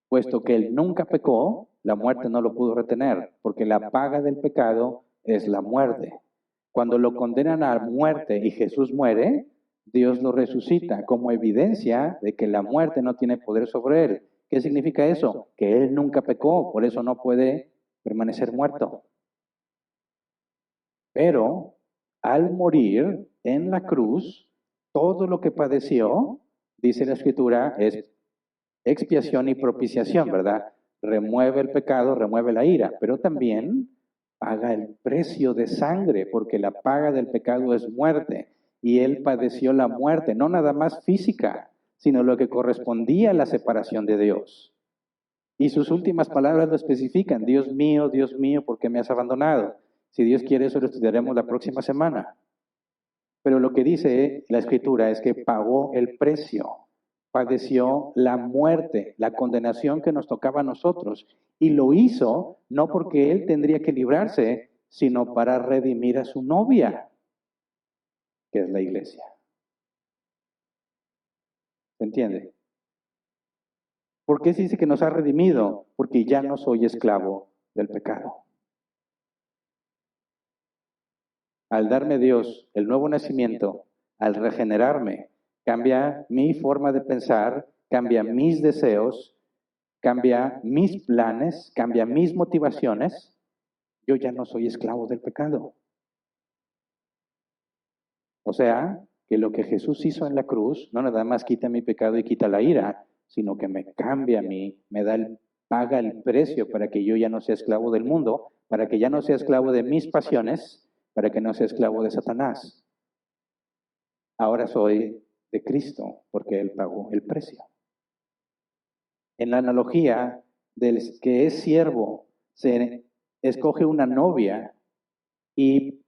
Puesto que él nunca pecó, la muerte no lo pudo retener, porque la paga del pecado es la muerte. Cuando lo condenan a muerte y Jesús muere, Dios lo resucita como evidencia de que la muerte no tiene poder sobre él. ¿Qué significa eso? Que él nunca pecó, por eso no puede permanecer muerto. Pero al morir en la cruz, todo lo que padeció, dice la Escritura, es expiación y propiciación, ¿verdad? Remueve el pecado, remueve la ira, pero también paga el precio de sangre, porque la paga del pecado es muerte, y él padeció la muerte, no nada más física, sino lo que correspondía a la separación de Dios. Y sus últimas palabras lo especifican, Dios mío, ¿por qué me has abandonado? Si Dios quiere, eso lo estudiaremos la próxima semana. Pero lo que dice la Escritura es que pagó el precio, padeció la muerte, la condenación que nos tocaba a nosotros, y lo hizo no porque él tendría que librarse, sino para redimir a su novia, que es la iglesia. ¿Se entiende? ¿Por qué se dice que nos ha redimido? Porque ya no soy esclavo del pecado. Al darme Dios el nuevo nacimiento, al regenerarme, cambia mi forma de pensar, cambia mis deseos, cambia mis planes, cambia mis motivaciones. Yo ya no soy esclavo del pecado. O sea, que lo que Jesús hizo en la cruz no nada más quita mi pecado y quita la ira, sino que me cambia a mí, paga el precio para que yo ya no sea esclavo del mundo, para que ya no sea esclavo de mis pasiones, para que no sea esclavo de Satanás. Ahora soy de Cristo, porque Él pagó el precio. En la analogía del que es siervo, se escoge una novia y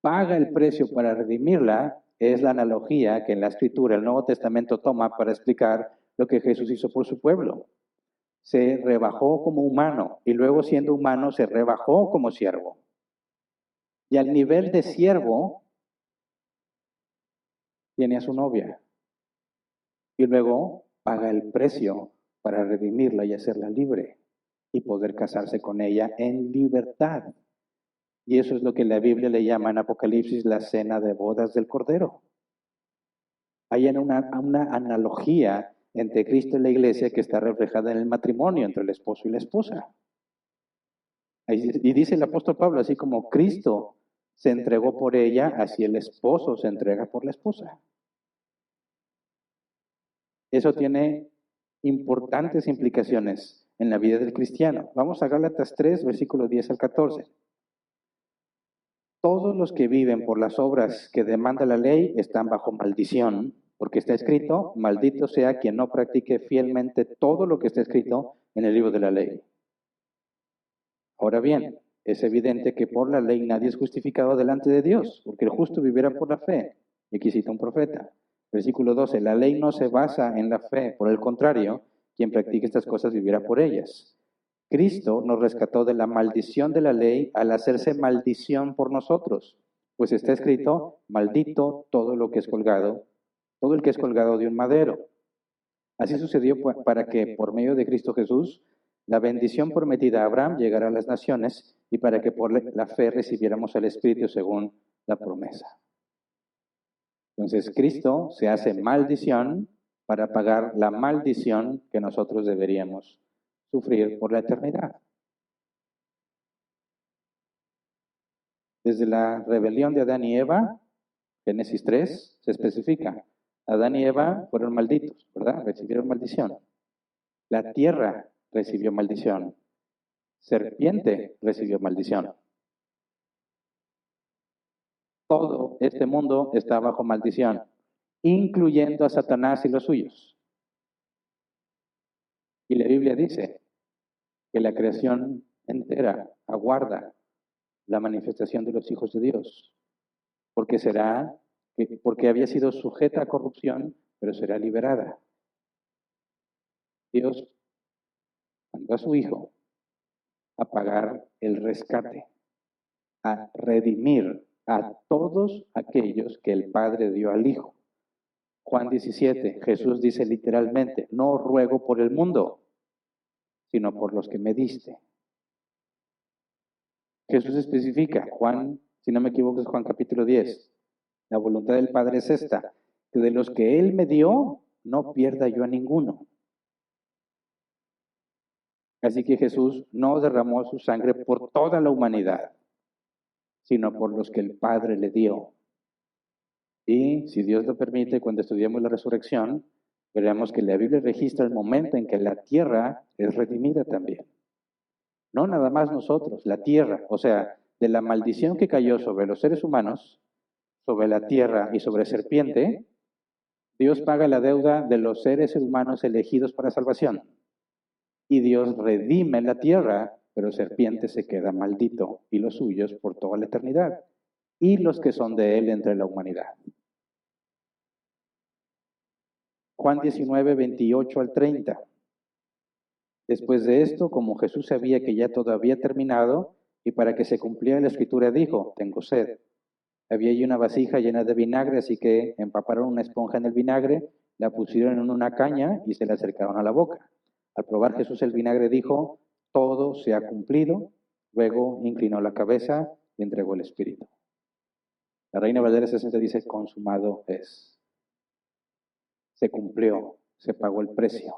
paga el precio para redimirla, es la analogía que en la Escritura el Nuevo Testamento toma para explicar lo que Jesús hizo por su pueblo. Se rebajó como humano y luego siendo humano se rebajó como siervo. Y al nivel de siervo tiene a su novia y luego paga el precio para redimirla y hacerla libre y poder casarse con ella en libertad. Y eso es lo que la Biblia le llama en Apocalipsis la cena de bodas del Cordero. Hay una analogía entre Cristo y la iglesia que está reflejada en el matrimonio entre el esposo y la esposa. Y dice el apóstol Pablo, así como Cristo se entregó por ella, así el esposo se entrega por la esposa. Eso tiene importantes implicaciones en la vida del cristiano. Vamos a Gálatas 3, versículos 10 al 14. Todos los que viven por las obras que demanda la ley están bajo maldición, porque está escrito, maldito sea quien no practique fielmente todo lo que está escrito en el libro de la ley. Ahora bien, es evidente que por la ley nadie es justificado delante de Dios, porque el justo vivirá por la fe. Y aquí cita un profeta. Versículo 12, la ley no se basa en la fe, por el contrario, quien practique estas cosas vivirá por ellas. Cristo nos rescató de la maldición de la ley al hacerse maldición por nosotros, pues está escrito, maldito todo lo que es colgado, todo el que es colgado de un madero. Así sucedió para que por medio de Cristo Jesús la bendición prometida a Abraham llegara a las naciones y para que por la fe recibiéramos el Espíritu según la promesa. Entonces Cristo se hace maldición para pagar la maldición que nosotros deberíamos sufrir por la eternidad. Desde la rebelión de Adán y Eva, Génesis 3, se especifica, Adán y Eva fueron malditos, ¿verdad? Recibieron maldición. La tierra recibió maldición. Serpiente recibió maldición. Todo este mundo está bajo maldición, incluyendo a Satanás y los suyos. Y la Biblia dice que la creación entera aguarda la manifestación de los hijos de Dios, porque había sido sujeta a corrupción, pero será liberada. Dios mandó a su Hijo a pagar el rescate, a redimir a todos aquellos que el Padre dio al Hijo. Juan 17, Jesús dice literalmente, no ruego por el mundo, sino por los que me diste. Jesús especifica, Juan, si no me equivoco es Juan capítulo 10, la voluntad del Padre es esta, que de los que Él me dio, no pierda yo a ninguno. Así que Jesús no derramó su sangre por toda la humanidad, sino por los que el Padre le dio. Y si Dios lo permite, cuando estudiemos la resurrección, veremos que la Biblia registra el momento en que la tierra es redimida también. No nada más nosotros, la tierra, o sea, de la maldición que cayó sobre los seres humanos, sobre la tierra y sobre serpiente, Dios paga la deuda de los seres humanos elegidos para salvación. Y Dios redime la tierra, pero serpiente se queda maldito y los suyos por toda la eternidad, y los que son de él entre la humanidad. Juan 19, 28 al 30. Después de esto, como Jesús sabía que ya todo había terminado, y para que se cumpliera la escritura dijo, tengo sed. Había allí una vasija llena de vinagre, así que empaparon una esponja en el vinagre, la pusieron en una caña y se la acercaron a la boca. Al probar Jesús el vinagre dijo, todo se ha cumplido. Luego inclinó la cabeza y entregó el Espíritu. La Reina Valera 60 dice, consumado es. Se cumplió, se pagó el precio.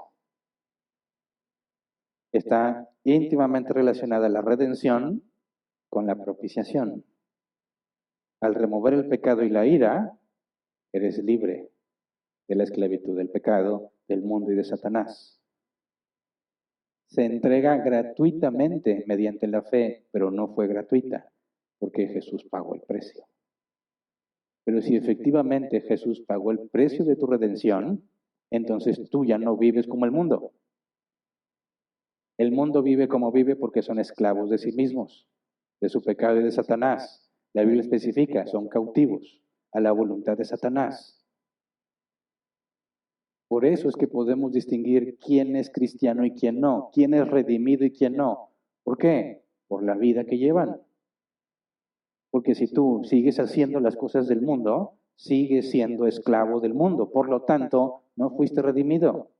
Está íntimamente relacionada la redención con la propiciación. Al remover el pecado y la ira, eres libre de la esclavitud del pecado, del mundo y de Satanás. Se entrega gratuitamente mediante la fe, pero no fue gratuita. porque Jesús pagó el precio. Pero si efectivamente Jesús pagó el precio de tu redención, entonces tú ya no vives como el mundo. El mundo vive como vive porque son esclavos de sí mismos, de su pecado y de Satanás. La Biblia especifica, son cautivos a la voluntad de Satanás. Por eso es que podemos distinguir quién es cristiano y quién no, quién es redimido y quién no. ¿Por qué? Por la vida que llevan. Porque si tú sigues haciendo las cosas del mundo, sigues siendo esclavo del mundo. Por lo tanto, no fuiste redimido.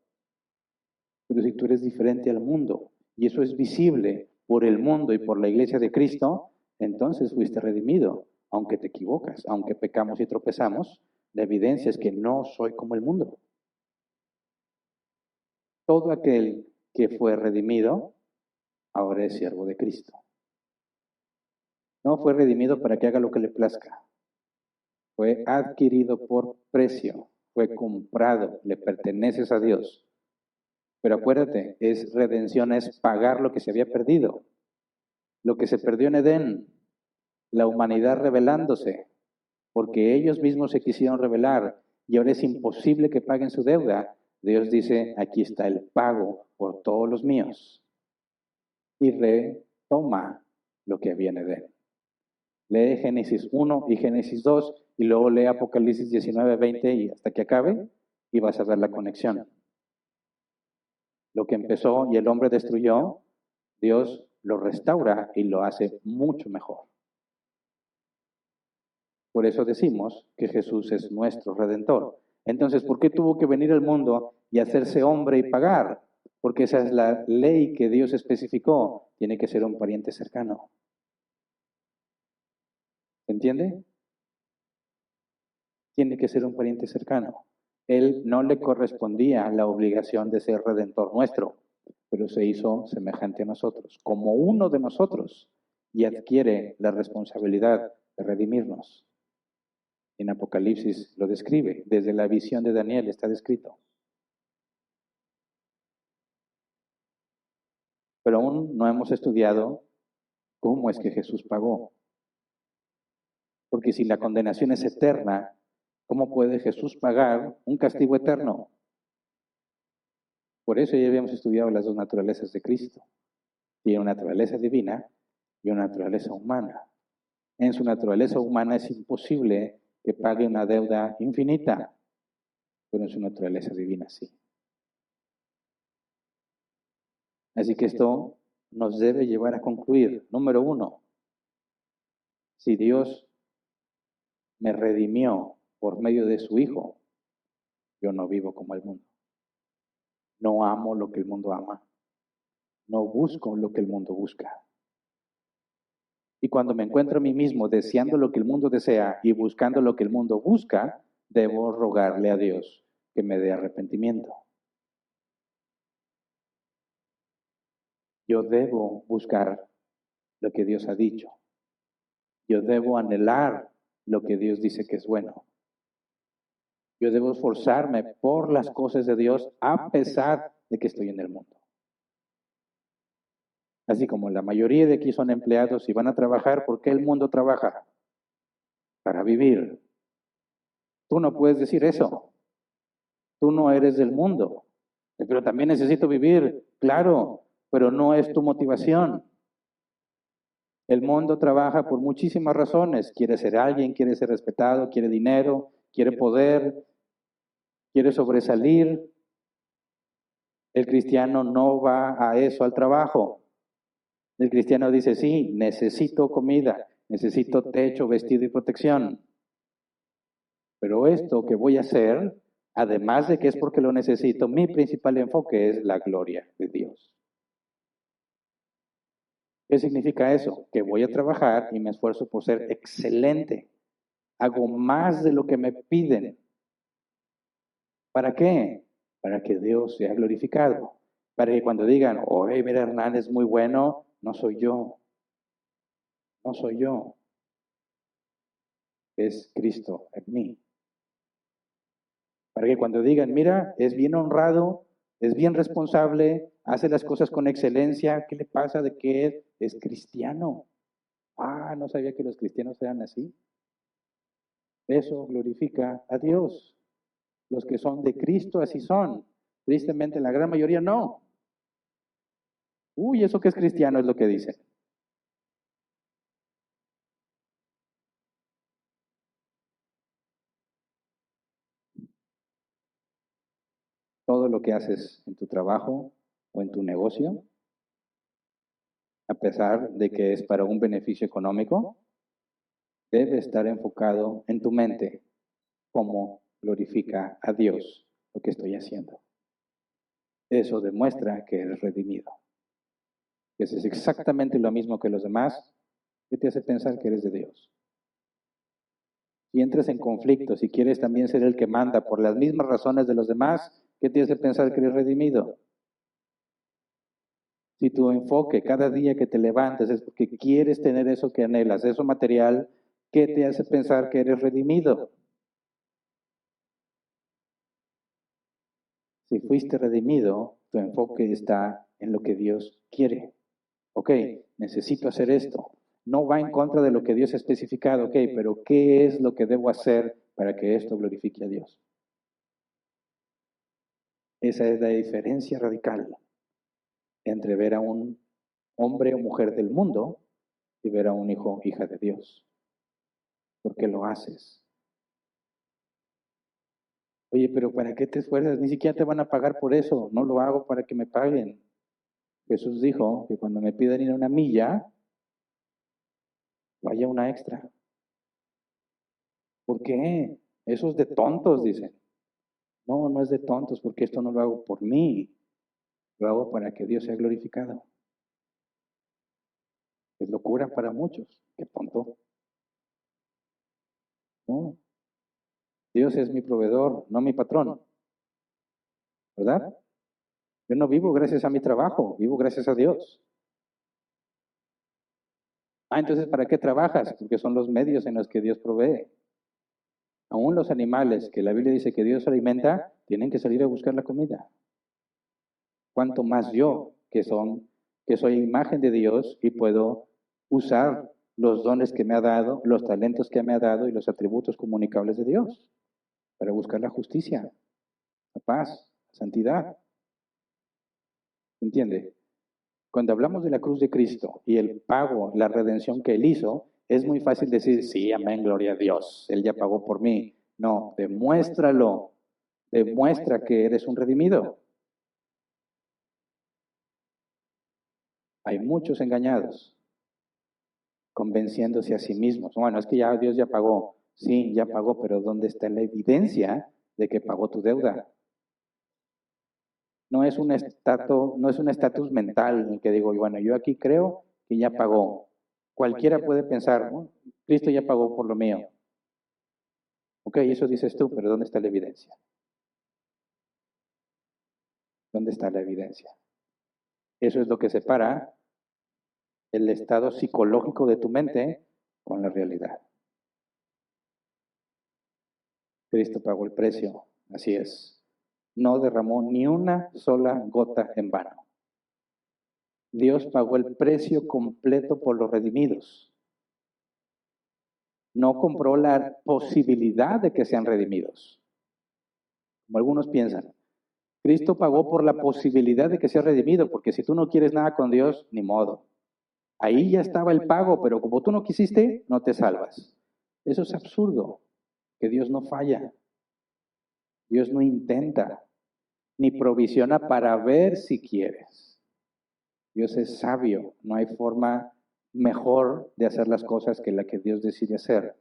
Pero si tú eres diferente al mundo, y eso es visible por el mundo y por la iglesia de Cristo, entonces fuiste redimido. Aunque te equivocas, aunque pecamos y tropezamos, la evidencia es que no soy como el mundo. Todo aquel que fue redimido, ahora es siervo de Cristo. No fue redimido para que haga lo que le plazca. Fue adquirido por precio, fue comprado, le perteneces a Dios. Pero acuérdate, redención es pagar lo que se había perdido. Lo que se perdió en Edén, la humanidad rebelándose, porque ellos mismos se quisieron rebelar y ahora es imposible que paguen su deuda. Dios dice, aquí está el pago por todos los míos. Y retoma lo que había en Edén. Lee Génesis 1 y Génesis 2 y luego lee Apocalipsis 19, 20 y hasta que acabe y vas a ver la conexión. Lo que empezó y el hombre destruyó, Dios lo restaura y lo hace mucho mejor. Por eso decimos que Jesús es nuestro Redentor. Entonces, ¿por qué tuvo que venir al mundo y hacerse hombre y pagar? Porque esa es la ley que Dios especificó. Tiene que ser un pariente cercano. ¿Entiende? Tiene que ser un pariente cercano. Él no le correspondía la obligación de ser redentor nuestro, pero se hizo semejante a nosotros, como uno de nosotros, y adquiere la responsabilidad de redimirnos. En Apocalipsis lo describe, desde la visión de Daniel está descrito. Pero aún no hemos estudiado cómo es que Jesús pagó. Porque si la condenación es eterna, ¿cómo puede Jesús pagar un castigo eterno? Por eso ya habíamos estudiado las dos naturalezas de Cristo. Tiene una naturaleza divina y una naturaleza humana. En su naturaleza humana es imposible que pague una deuda infinita, pero en su naturaleza divina sí. Así que esto nos debe llevar a concluir, número 1, si Dios me redimió por medio de su Hijo, yo no vivo como el mundo. No amo lo que el mundo ama. No busco lo que el mundo busca. Y cuando me encuentro a mí mismo deseando lo que el mundo desea y buscando lo que el mundo busca, debo rogarle a Dios que me dé arrepentimiento. Yo debo buscar lo que Dios ha dicho. Yo debo anhelar lo que Dios dice que es bueno. Yo debo esforzarme por las cosas de Dios a pesar de que estoy en el mundo. Así como la mayoría de aquí son empleados y van a trabajar, ¿por qué el mundo trabaja? Para vivir. Tú no puedes decir eso. Tú no eres del mundo. Pero también necesito vivir, claro, pero no es tu motivación. El mundo trabaja por muchísimas razones. Quiere ser alguien, quiere ser respetado, quiere dinero, quiere poder, quiere sobresalir. El cristiano no va a eso, al trabajo. El cristiano dice, sí, necesito comida, necesito techo, vestido y protección. Pero esto que voy a hacer, además de que es porque lo necesito, mi principal enfoque es la gloria de Dios. ¿Qué significa eso? Que voy a trabajar y me esfuerzo por ser excelente. Hago más de lo que me piden. ¿Para qué? Para que Dios sea glorificado. Para que cuando digan, oye, mira, Hernán es muy bueno, no soy yo. No soy yo. Es Cristo en mí. Para que cuando digan, mira, es bien honrado, es bien responsable, hace las cosas con excelencia, ¿qué le pasa? ¿De qué es? Es cristiano. Ah, no sabía que los cristianos eran así. Eso glorifica a Dios. Los que son de Cristo así son. Tristemente, la gran mayoría no. Uy, eso que es cristiano es lo que dicen. Todo lo que haces en tu trabajo o en tu negocio, a pesar de que es para un beneficio económico, debe estar enfocado en tu mente como glorifica a Dios lo que estoy haciendo. Eso demuestra que eres redimido. Eso es exactamente lo mismo que los demás, que te hace pensar que eres de Dios. Si entras en conflicto, si quieres también ser el que manda por las mismas razones de los demás, ¿qué te hace pensar que eres redimido? Si tu enfoque cada día que te levantas es porque quieres tener eso que anhelas, eso material, ¿qué te hace pensar que eres redimido? Si fuiste redimido, tu enfoque está en lo que Dios quiere. Ok, necesito hacer esto. No va en contra de lo que Dios ha especificado, ok, pero ¿qué es lo que debo hacer para que esto glorifique a Dios? Esa es la diferencia radical entre ver a un hombre o mujer del mundo y ver a un hijo o hija de Dios. ¿Por qué lo haces? Oye, pero ¿para qué te esfuerzas? Ni siquiera te van a pagar por eso. No lo hago para que me paguen. Jesús dijo que cuando me piden ir a una milla, vaya una extra. ¿Por qué? Eso es de tontos, dicen. No, no es de tontos, porque esto no lo hago por mí. Lo hago para que Dios sea glorificado. Es locura para muchos. Qué tonto. No, Dios es mi proveedor, no mi patrón. ¿Verdad? Yo no vivo gracias a mi trabajo, vivo gracias a Dios. Ah, entonces, ¿para qué trabajas? Porque son los medios en los que Dios provee. Aún los animales que la Biblia dice que Dios alimenta, tienen que salir a buscar la comida. Cuanto más yo, que soy imagen de Dios y puedo usar los dones que me ha dado, los talentos que me ha dado y los atributos comunicables de Dios para buscar la justicia, la paz, la santidad. ¿Entiende? Cuando hablamos de la cruz de Cristo y el pago, la redención que Él hizo, es muy fácil decir, sí, amén, gloria a Dios, Él ya pagó por mí. No, demuéstralo, demuestra que eres un redimido. Hay muchos engañados, convenciéndose a sí mismos. Bueno, es que ya Dios ya pagó. Sí, ya pagó, pero ¿dónde está la evidencia de que pagó tu deuda? No es un estatus mental en el que digo, bueno, yo aquí creo que ya pagó. Cualquiera puede pensar, ¿no? Cristo ya pagó por lo mío. Ok, eso dices tú, pero ¿dónde está la evidencia? ¿Dónde está la evidencia? Eso es lo que separa el estado psicológico de tu mente con la realidad. Cristo pagó el precio, así es. No derramó ni una sola gota en vano. Dios pagó el precio completo por los redimidos. No compró la posibilidad de que sean redimidos, como algunos piensan. Cristo pagó por la posibilidad de que sea redimido, porque si tú no quieres nada con Dios, ni modo. Ahí ya estaba el pago, pero como tú no quisiste, no te salvas. Eso es absurdo, que Dios no falla, Dios no intenta, ni provisiona para ver si quieres. Dios es sabio, no hay forma mejor de hacer las cosas que la que Dios decide hacer.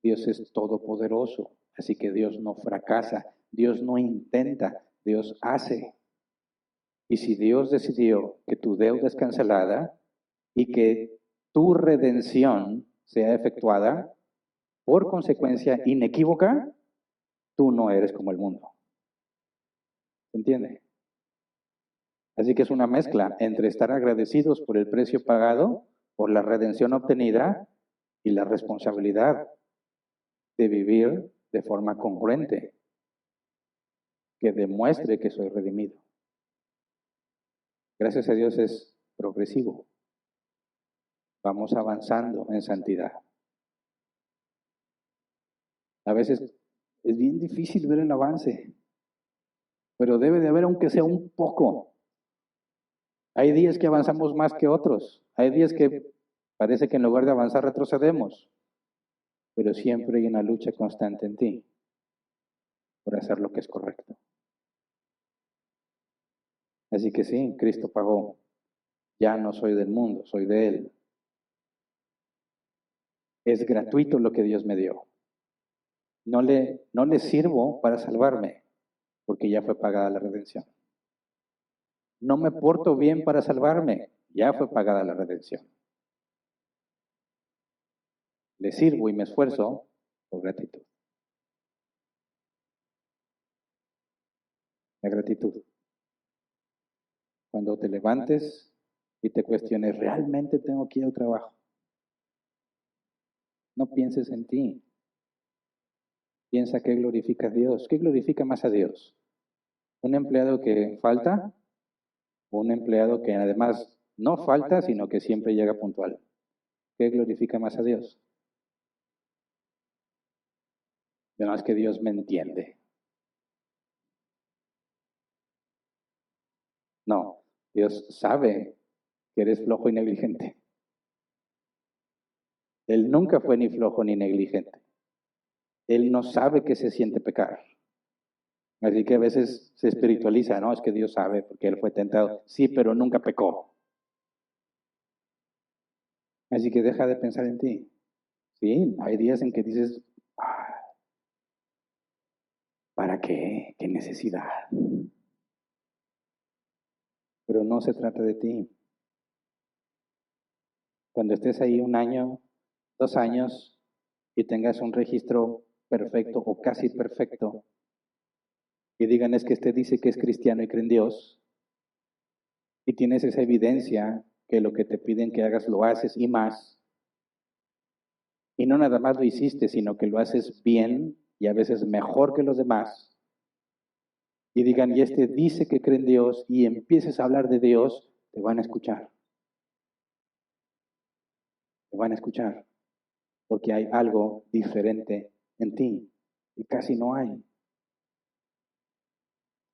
Dios es todopoderoso, así que Dios no fracasa, Dios no intenta, Dios hace. Y si Dios decidió que tu deuda es cancelada y que tu redención sea efectuada, por consecuencia inequívoca, tú no eres como el mundo. ¿Se entiende? Así que es una mezcla entre estar agradecidos por el precio pagado, por la redención obtenida y la responsabilidad de vivir de forma congruente, que demuestre que soy redimido. Gracias a Dios es progresivo. vamos avanzando en santidad. A veces es bien difícil ver el avance, pero debe de haber aunque sea un poco. Hay días que avanzamos más que otros, hay días que parece que en lugar de avanzar retrocedemos, pero siempre hay una lucha constante en ti por hacer lo que es correcto. Así que sí, Cristo pagó. Ya no soy del mundo, soy de Él. Es gratuito lo que Dios me dio. No le sirvo para salvarme, porque ya fue pagada la redención. No me porto bien para salvarme, ya fue pagada la redención. Le sirvo y me esfuerzo por gratitud. La gratitud. Cuando te levantes y te cuestiones, ¿realmente tengo que ir al trabajo? No pienses en ti. Piensa qué glorifica a Dios. ¿Qué glorifica más a Dios? ¿Un empleado que falta? ¿O un empleado que además no falta, sino que siempre llega puntual? ¿Qué glorifica más a Dios? Además que Dios me entiende. No, Dios sabe que eres flojo y negligente. Él nunca fue ni flojo ni negligente. Él no sabe que se siente pecar. Así que a veces se espiritualiza, ¿no? Es que Dios sabe porque Él fue tentado. Sí, pero nunca pecó. Así que deja de pensar en ti. Sí, hay días en que dices, ¿para qué? ¿Qué necesidad? Pero no se trata de ti. Cuando estés ahí 1 año, 2 años y tengas un registro perfecto o casi perfecto, y digan es que este dice que es cristiano y cree en Dios, y tienes esa evidencia que lo que te piden que hagas lo haces y más, y no nada más lo hiciste, sino que lo haces bien y a veces mejor que los demás, y digan, y este dice que cree en Dios, y empieces a hablar de Dios, te van a escuchar. Te van a escuchar, porque hay algo diferente en ti, y casi no hay.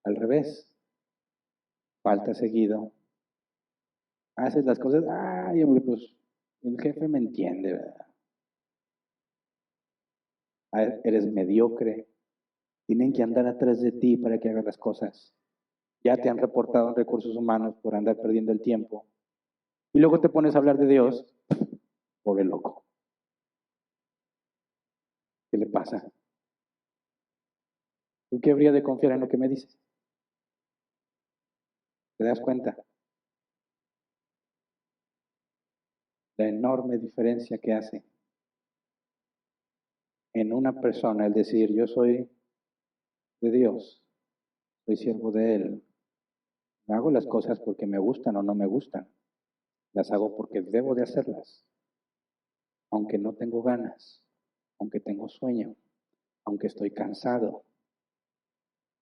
Al revés, falta seguido. Haces las cosas, ay, hombre, pues el jefe me entiende, ¿verdad? Eres mediocre, tienen que andar atrás de ti para que hagas las cosas. Ya te han reportado en recursos humanos por andar perdiendo el tiempo. Y luego te pones a hablar de Dios, pobre loco. ¿Qué le pasa? ¿Por qué habría de confiar en lo que me dices? ¿Te das cuenta? La enorme diferencia que hace en una persona el decir, yo soy de Dios, soy siervo de Él. No hago las cosas porque me gustan o no me gustan. Las hago porque debo de hacerlas. Aunque no tengo ganas, aunque tengo sueño, aunque estoy cansado.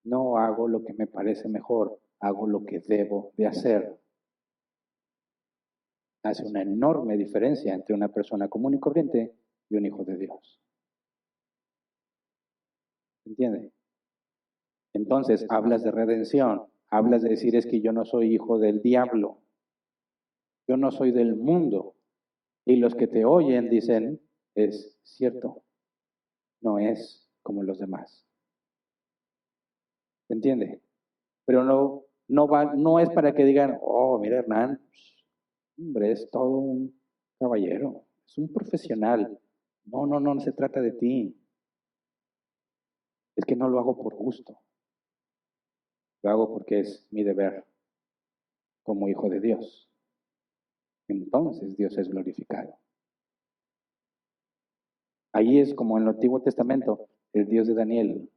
No hago lo que me parece mejor, hago lo que debo de hacer. Hace una enorme diferencia entre una persona común y corriente y un hijo de Dios. ¿Entiende? Entonces, hablas de redención, hablas de decir es que yo no soy hijo del diablo, yo no soy del mundo. Y los que te oyen dicen, es cierto, no es como los demás. ¿Se entiende? Pero no es para que digan, oh, mira Hernán, hombre, es todo un caballero, es un profesional. No se trata de ti. Es que no lo hago por gusto, lo hago porque es mi deber como hijo de Dios. Entonces Dios es glorificado. Ahí es como en el Antiguo Testamento, el Dios de Daniel.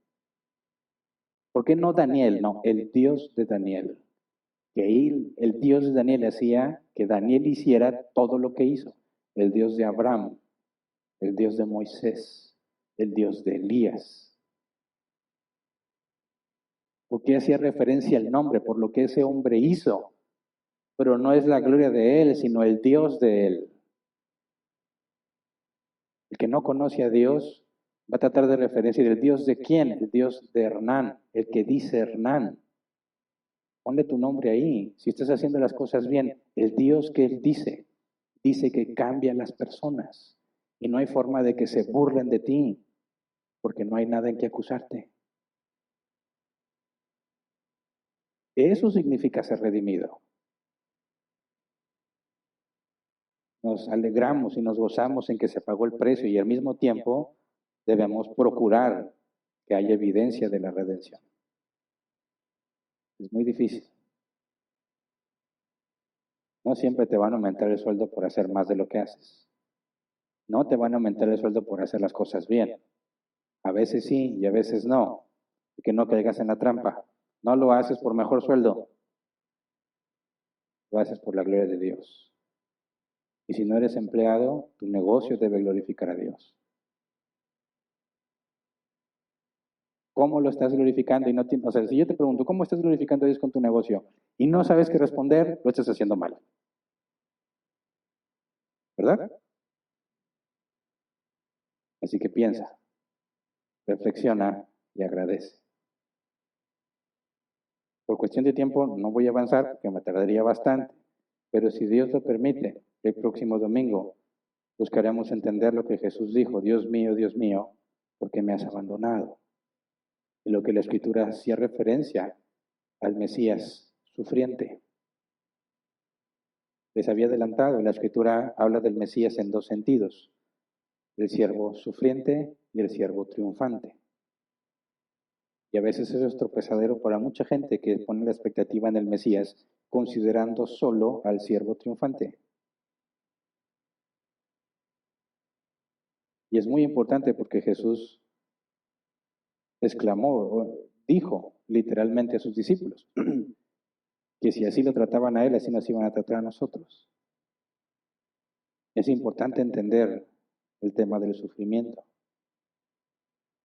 ¿Por qué no Daniel? No, el Dios de Daniel. Que el Dios de Daniel hacía que Daniel hiciera todo lo que hizo. El Dios de Abraham, el Dios de Moisés, el Dios de Elías. Porque hacía referencia al nombre, por lo que ese hombre hizo. Pero no es la gloria de él, sino el Dios de él. El que no conoce a Dios va a tratar de referenciar el Dios de quién, el Dios de Hernán, el que dice Hernán. Ponle tu nombre ahí, si estás haciendo las cosas bien, el Dios que Él dice que cambia a las personas y no hay forma de que se burlen de ti, porque no hay nada en que acusarte. Eso significa ser redimido. Nos alegramos y nos gozamos en que se pagó el precio y al mismo tiempo debemos procurar que haya evidencia de la redención. Es muy difícil. No siempre te van a aumentar el sueldo por hacer más de lo que haces. No te van a aumentar el sueldo por hacer las cosas bien. A veces sí y a veces no. Y que no caigas en la trampa. No lo haces por mejor sueldo. Lo haces por la gloria de Dios. Y si no eres empleado, tu negocio debe glorificar a Dios. ¿Cómo lo estás glorificando? O sea, si yo te pregunto, ¿cómo estás glorificando a Dios con tu negocio? Y no sabes qué responder, lo estás haciendo mal. ¿Verdad? Así que piensa, reflexiona y agradece. Por cuestión de tiempo no voy a avanzar porque me tardaría bastante, pero si Dios lo permite, el próximo domingo buscaremos entender lo que Jesús dijo, Dios mío, ¿por qué me has abandonado? Y lo que la Escritura hacía referencia al Mesías sufriente. Les había adelantado, la Escritura habla del Mesías en dos sentidos, el siervo sufriente y el siervo triunfante. Y a veces eso es tropezadero para mucha gente que pone la expectativa en el Mesías considerando solo al siervo triunfante. Y es muy importante porque Jesús exclamó, dijo literalmente a sus discípulos, que si así lo trataban a él, así nos iban a tratar a nosotros. Es importante entender el tema del sufrimiento.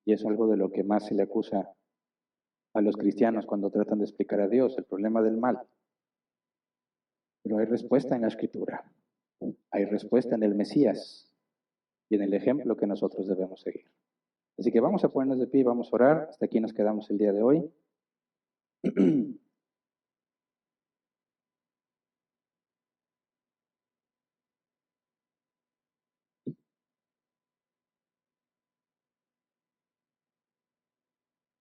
Y es algo de lo que más se le acusa a los cristianos cuando tratan de explicar a Dios, el problema del mal. Pero hay respuesta en la Escritura, hay respuesta en el Mesías y en el ejemplo que nosotros debemos seguir. Así que vamos a ponernos de pie y vamos a orar. Hasta aquí nos quedamos el día de hoy.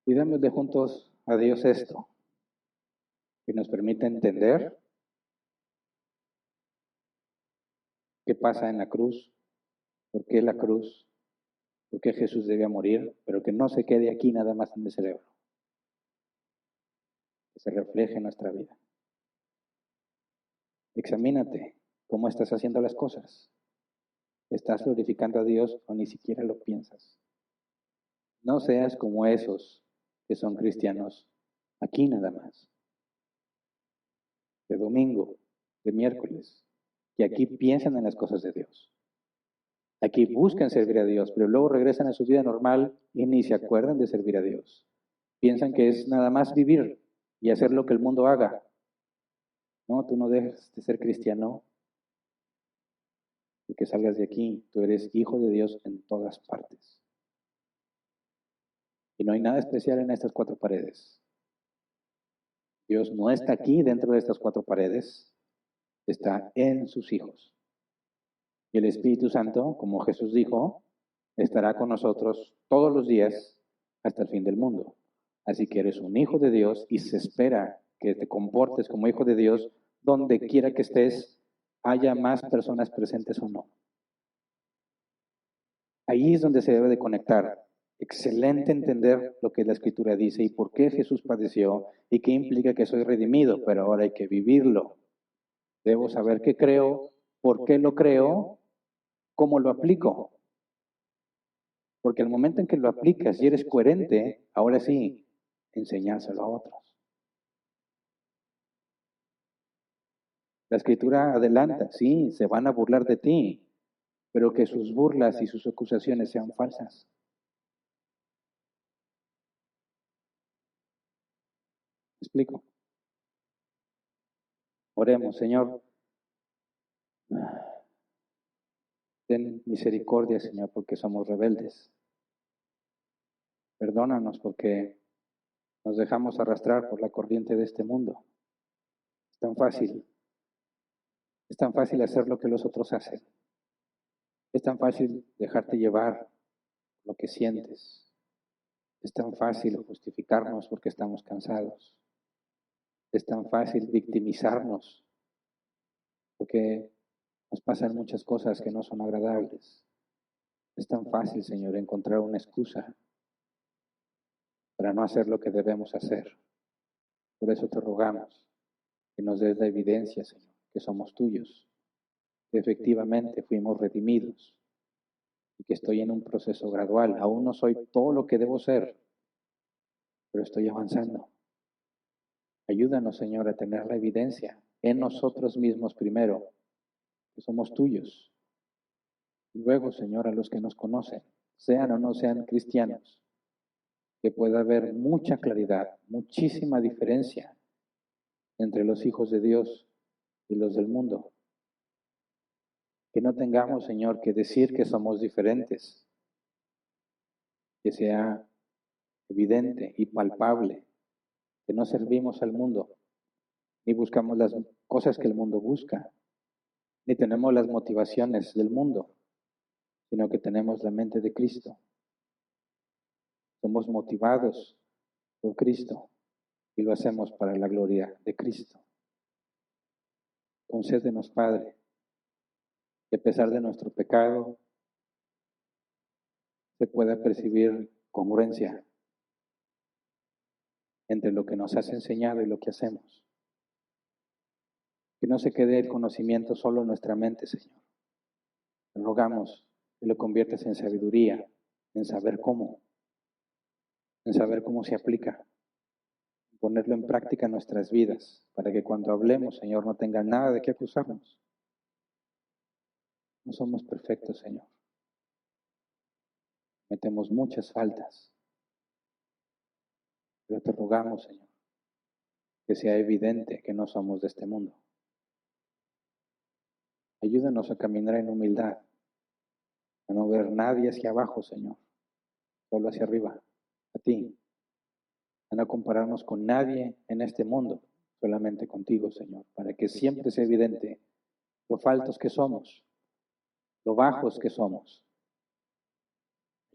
Y démosle juntos a Dios esto, que nos permite entender qué pasa en la cruz, por qué la cruz, por qué Jesús debía morir, pero que no se quede aquí nada más en el cerebro, que se refleje en nuestra vida. Examínate cómo estás haciendo las cosas. ¿Estás glorificando a Dios o ni siquiera lo piensas? No seas como esos que son cristianos aquí nada más, de domingo, de miércoles, que aquí piensan en las cosas de Dios. Aquí buscan servir a Dios, pero luego regresan a su vida normal y ni se acuerdan de servir a Dios. Piensan que es nada más vivir y hacer lo que el mundo haga. No, tú no dejes de ser cristiano y que salgas de aquí. Tú eres hijo de Dios en todas partes. Y no hay nada especial en estas cuatro paredes. Dios no está aquí dentro de estas cuatro paredes, está en sus hijos. Y el Espíritu Santo, como Jesús dijo, estará con nosotros todos los días hasta el fin del mundo. Así que eres un hijo de Dios y se espera que te comportes como hijo de Dios donde quiera que estés, haya más personas presentes o no. Ahí es donde se debe de conectar. Excelente entender lo que la Escritura dice y por qué Jesús padeció y qué implica que soy redimido, pero ahora hay que vivirlo. Debo saber qué creo, por qué lo creo, cómo lo aplico. Porque el momento en que lo aplicas y eres coherente, ahora sí, enseñárselo a otros. La Escritura adelanta, sí, se van a burlar de ti, pero que sus burlas y sus acusaciones sean falsas. ¿Me explico? Oremos, Señor. Ten misericordia, Señor, porque somos rebeldes. Perdónanos porque nos dejamos arrastrar por la corriente de este mundo. Es tan fácil hacer lo que los otros hacen. Es tan fácil dejarte llevar lo que sientes. Es tan fácil justificarnos porque estamos cansados. Es tan fácil victimizarnos porque nos pasan muchas cosas que no son agradables. Es tan fácil, Señor, encontrar una excusa para no hacer lo que debemos hacer. Por eso te rogamos que nos des la evidencia, Señor, que somos tuyos, que efectivamente fuimos redimidos y que estoy en un proceso gradual. Aún no soy todo lo que debo ser, pero estoy avanzando. Ayúdanos, Señor, a tener la evidencia en nosotros mismos primero, que somos tuyos. Y luego, Señor, a los que nos conocen, sean o no sean cristianos, que pueda haber mucha claridad, muchísima diferencia entre los hijos de Dios y los del mundo. Que no tengamos, Señor, que decir que somos diferentes, que sea evidente y palpable, que no servimos al mundo, ni buscamos las cosas que el mundo busca, ni tenemos las motivaciones del mundo, sino que tenemos la mente de Cristo. Somos motivados por Cristo y lo hacemos para la gloria de Cristo. Concédenos, Padre, que a pesar de nuestro pecado se pueda percibir congruencia entre lo que nos has enseñado y lo que hacemos. Que no se quede el conocimiento solo en nuestra mente, Señor. Te rogamos que lo conviertas en sabiduría, en saber cómo se aplica, ponerlo en práctica en nuestras vidas, para que cuando hablemos, Señor, no tenga nada de qué acusarnos. No somos perfectos, Señor. Cometemos muchas faltas, pero te rogamos, Señor, que sea evidente que no somos de este mundo. Ayúdanos a caminar en humildad, a no ver nadie hacia abajo, Señor, solo hacia arriba, a ti, a no compararnos con nadie en este mundo, solamente contigo, Señor, para que siempre sea evidente lo faltos que somos, lo bajos que somos.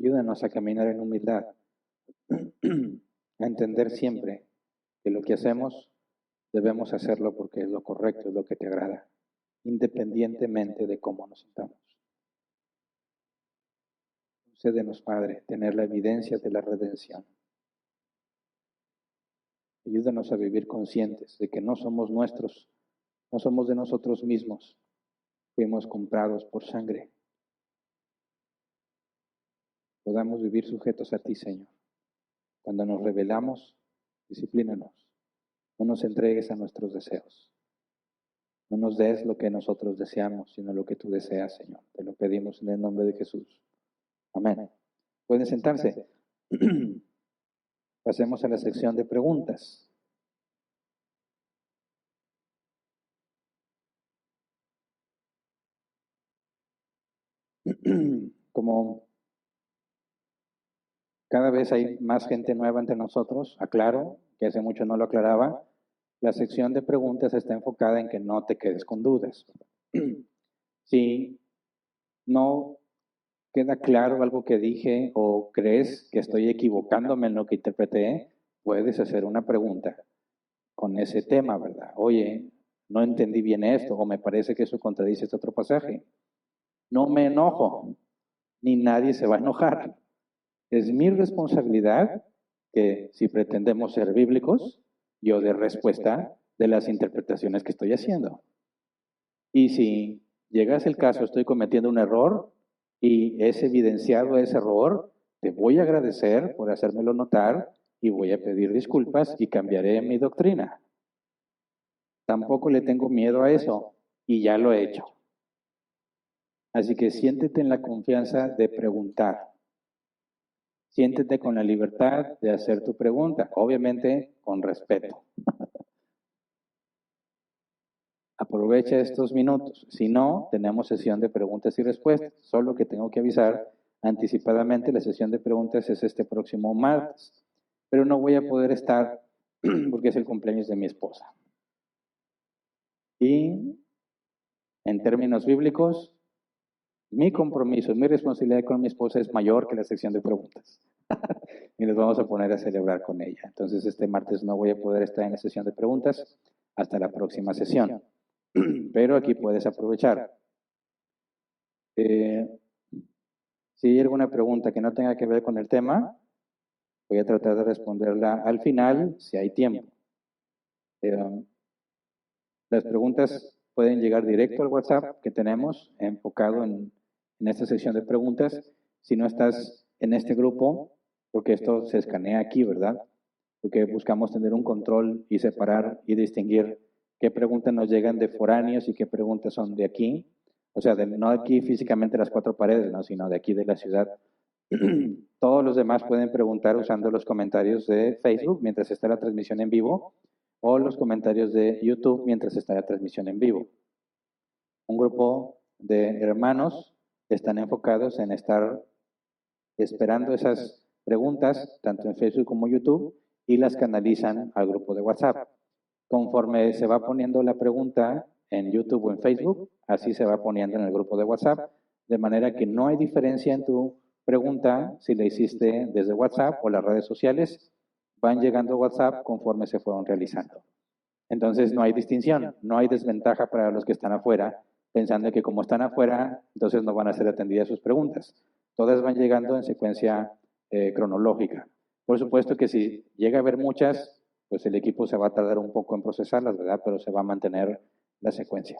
Ayúdanos a caminar en humildad, a entender siempre que lo que hacemos debemos hacerlo porque es lo correcto, es lo que te agrada, independientemente de cómo nos sintamos. Concédenos, Padre, tener la evidencia de la redención. Ayúdanos a vivir conscientes de que no somos nuestros, no somos de nosotros mismos, fuimos comprados por sangre. Podamos vivir sujetos a ti, Señor. Cuando nos rebelamos, disciplínanos. No nos entregues a nuestros deseos. No nos des lo que nosotros deseamos, sino lo que tú deseas, Señor. Te lo pedimos en el nombre de Jesús. Amén. Pueden sentarse. Pasemos a la sección de preguntas. Como cada vez hay más gente nueva entre nosotros, aclaro, que hace mucho no lo aclaraba, la sección de preguntas está enfocada en que no te quedes con dudas. Si no queda claro algo que dije o crees que estoy equivocándome en lo que interpreté, puedes hacer una pregunta con ese tema, ¿verdad? Oye, no entendí bien esto o me parece que eso contradice este otro pasaje. No me enojo, ni nadie se va a enojar. Es mi responsabilidad que si pretendemos ser bíblicos, yo dé respuesta de las interpretaciones que estoy haciendo. Y si llegas el caso, estoy cometiendo un error y es evidenciado ese error, te voy a agradecer por hacérmelo notar y voy a pedir disculpas y cambiaré mi doctrina. Tampoco le tengo miedo a eso y ya lo he hecho. Así que siéntete en la confianza de preguntar. Siéntete con la libertad de hacer tu pregunta, obviamente con respeto. Aprovecha estos minutos. Si no, tenemos sesión de preguntas y respuestas. Solo que tengo que avisar anticipadamente, la sesión de preguntas es este próximo martes. Pero no voy a poder estar porque es el cumpleaños de mi esposa. Y en términos bíblicos, mi compromiso, mi responsabilidad con mi esposa es mayor que la sección de preguntas. Y nos vamos a poner a celebrar con ella. Entonces, este martes no voy a poder estar en la sesión de preguntas hasta la próxima sesión. Pero aquí puedes aprovechar. Si hay alguna pregunta que no tenga que ver con el tema, voy a tratar de responderla al final, si hay tiempo. Las preguntas pueden llegar directo al WhatsApp que tenemos, enfocado en esta sección de preguntas. Si no estás en este grupo, porque esto se escanea aquí, ¿verdad? Porque buscamos tener un control y separar y distinguir qué preguntas nos llegan de foráneos y qué preguntas son de aquí. O sea, no aquí físicamente las cuatro paredes, ¿no? Sino de aquí de la ciudad. Todos los demás pueden preguntar usando los comentarios de Facebook mientras está la transmisión en vivo o los comentarios de YouTube mientras está la transmisión en vivo. Un grupo de hermanos están enfocados en estar esperando esas preguntas, tanto en Facebook como YouTube, y las canalizan al grupo de WhatsApp. Conforme se va poniendo la pregunta en YouTube o en Facebook, así se va poniendo en el grupo de WhatsApp, de manera que no hay diferencia en tu pregunta si la hiciste desde WhatsApp o las redes sociales, van llegando a WhatsApp conforme se fueron realizando. Entonces no hay distinción, no hay desventaja para los que están afuera, pensando que como están afuera, entonces no van a ser atendidas sus preguntas. Todas van llegando en secuencia cronológica. Por supuesto que si llega a haber muchas, pues el equipo se va a tardar un poco en procesarlas, ¿verdad? Pero se va a mantener la secuencia.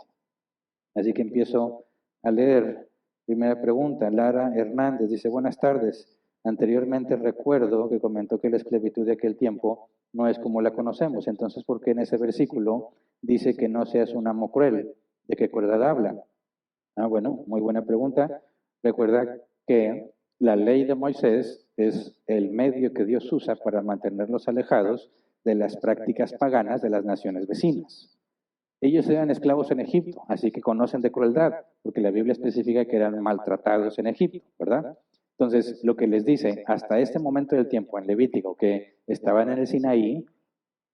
Así que empiezo a leer. Primera pregunta, Lara Hernández dice, buenas tardes. Anteriormente recuerdo que comentó que la esclavitud de aquel tiempo no es como la conocemos. Entonces, ¿por qué en ese versículo dice que no seas un amo cruel? ¿De qué crueldad habla? Bueno, muy buena pregunta. Recuerda que la ley de Moisés es el medio que Dios usa para mantenerlos alejados de las prácticas paganas de las naciones vecinas. Ellos eran esclavos en Egipto, así que conocen de crueldad, porque la Biblia especifica que eran maltratados en Egipto, ¿verdad? Entonces, lo que les dice, hasta este momento del tiempo en Levítico, que estaban en el Sinaí,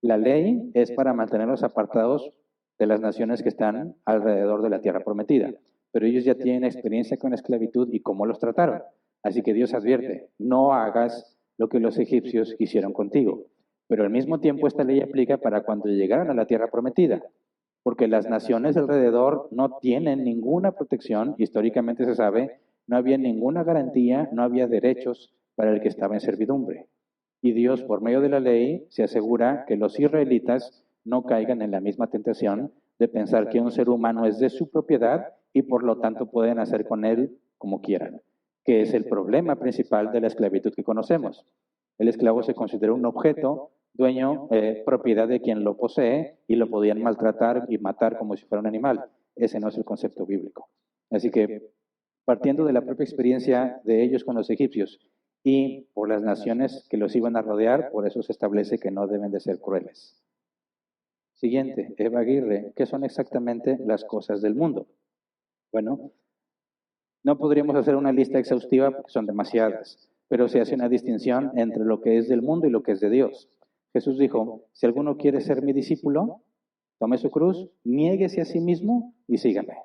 la ley es para mantenerlos apartados de las naciones que están alrededor de la tierra prometida, pero ellos ya tienen experiencia con la esclavitud y cómo los trataron. Así que Dios advierte, no hagas lo que los egipcios hicieron contigo. Pero al mismo tiempo esta ley aplica para cuando llegaran a la tierra prometida, porque las naciones alrededor no tienen ninguna protección, históricamente se sabe, no había ninguna garantía, no había derechos para el que estaba en servidumbre. Y Dios, por medio de la ley, se asegura que los israelitas no caigan en la misma tentación de pensar que un ser humano es de su propiedad y por lo tanto pueden hacer con él como quieran, que es el problema principal de la esclavitud que conocemos. El esclavo se considera un objeto, dueño, propiedad de quien lo posee y lo podían maltratar y matar como si fuera un animal. Ese no es el concepto bíblico. Así que, partiendo de la propia experiencia de ellos con los egipcios y por las naciones que los iban a rodear, por eso se establece que no deben de ser crueles. Siguiente, Eva Aguirre, ¿qué son exactamente las cosas del mundo? Bueno, no podríamos hacer una lista exhaustiva porque son demasiadas, pero se hace una distinción entre lo que es del mundo y lo que es de Dios. Jesús dijo, si alguno quiere ser mi discípulo, tome su cruz, niéguese a sí mismo y sígame.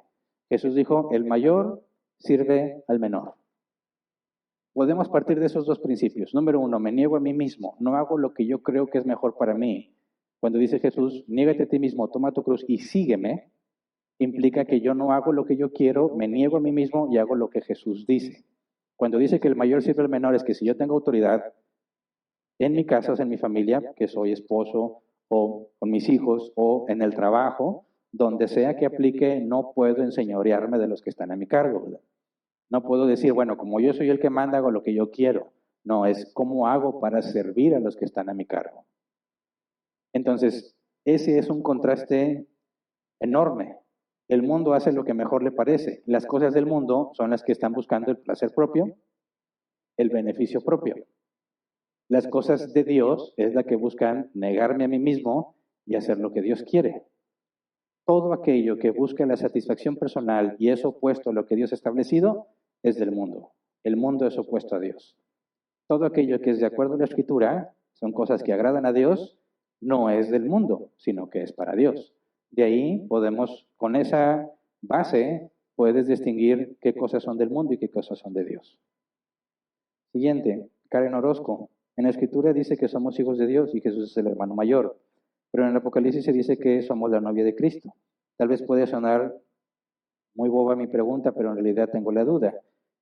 Jesús dijo, el mayor sirve al menor. Podemos partir de esos dos principios. Número uno, me niego a mí mismo, no hago lo que yo creo que es mejor para mí. Cuando dice Jesús, niégate a ti mismo, toma tu cruz y sígueme, implica que yo no hago lo que yo quiero, me niego a mí mismo y hago lo que Jesús dice. Cuando dice que el mayor sirve al menor, es que si yo tengo autoridad en mi casa, en mi familia, que soy esposo o con mis hijos o en el trabajo, donde sea que aplique, no puedo enseñorearme de los que están a mi cargo, ¿verdad? No puedo decir, bueno, como yo soy el que manda, hago lo que yo quiero. No, es cómo hago para servir a los que están a mi cargo. Entonces, ese es un contraste enorme. El mundo hace lo que mejor le parece. Las cosas del mundo son las que están buscando el placer propio, el beneficio propio. Las cosas de Dios es la que buscan negarme a mí mismo y hacer lo que Dios quiere. todo aquello que busca la satisfacción personal y es opuesto a lo que Dios ha establecido, es del mundo. El mundo es opuesto a Dios. Todo aquello que es de acuerdo a la Escritura, son cosas que agradan a Dios, no es del mundo, sino que es para Dios. De ahí podemos, con esa base, puedes distinguir qué cosas son del mundo y qué cosas son de Dios. Siguiente, Karen Orozco. En la Escritura dice que somos hijos de Dios y Jesús es el hermano mayor. Pero en el Apocalipsis se dice que somos la novia de Cristo. Tal vez puede sonar muy boba mi pregunta, pero en realidad tengo la duda.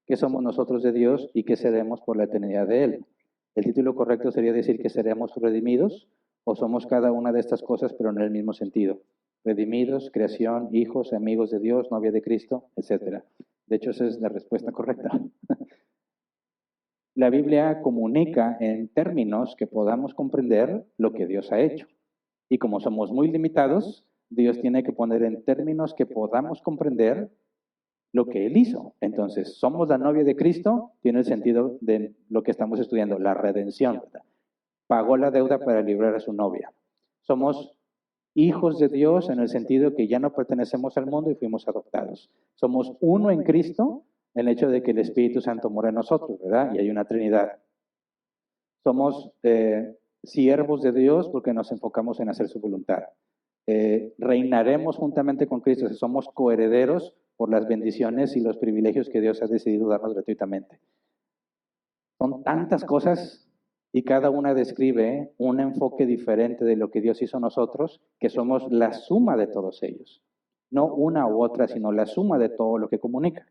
¿Qué somos nosotros de Dios y qué seremos por la eternidad de Él? El título correcto sería decir que seremos redimidos o somos cada una de estas cosas, pero en el mismo sentido. Redimidos, creación, hijos, amigos de Dios, novia de Cristo, etc. De hecho, esa es la respuesta correcta. La Biblia comunica en términos que podamos comprender lo que Dios ha hecho. Y como somos muy limitados, Dios tiene que poner en términos que podamos comprender lo que Él hizo. Entonces, somos la novia de Cristo, tiene el sentido de lo que estamos estudiando, la redención, ¿verdad? Pagó la deuda para librar a su novia. Somos hijos de Dios en el sentido que ya no pertenecemos al mundo y fuimos adoptados. Somos uno en Cristo, en el hecho de que el Espíritu Santo mora en nosotros, ¿verdad? Y hay una Trinidad. Somos siervos de Dios porque nos enfocamos en hacer su voluntad. Reinaremos juntamente con Cristo, somos coherederos por las bendiciones y los privilegios que Dios ha decidido darnos gratuitamente. Son tantas cosas y cada una describe un enfoque diferente de lo que Dios hizo a nosotros, que somos la suma de todos ellos. No una u otra, sino la suma de todo lo que comunica.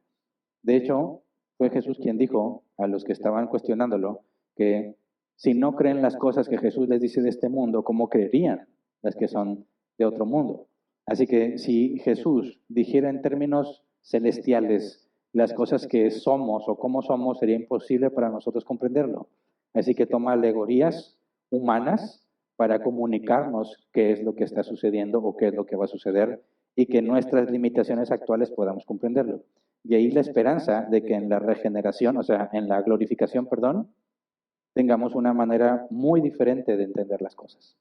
De hecho, fue Jesús quien dijo a los que estaban cuestionándolo que si no creen las cosas que Jesús les dice de este mundo, ¿cómo creerían las que son de otro mundo? Así que si Jesús dijera en términos celestiales las cosas que somos o cómo somos, sería imposible para nosotros comprenderlo. Así que toma alegorías humanas para comunicarnos qué es lo que está sucediendo o qué es lo que va a suceder y que nuestras limitaciones actuales podamos comprenderlo. De ahí la esperanza de que en la regeneración, o sea, en la glorificación, perdón, tengamos una manera muy diferente de entender las cosas.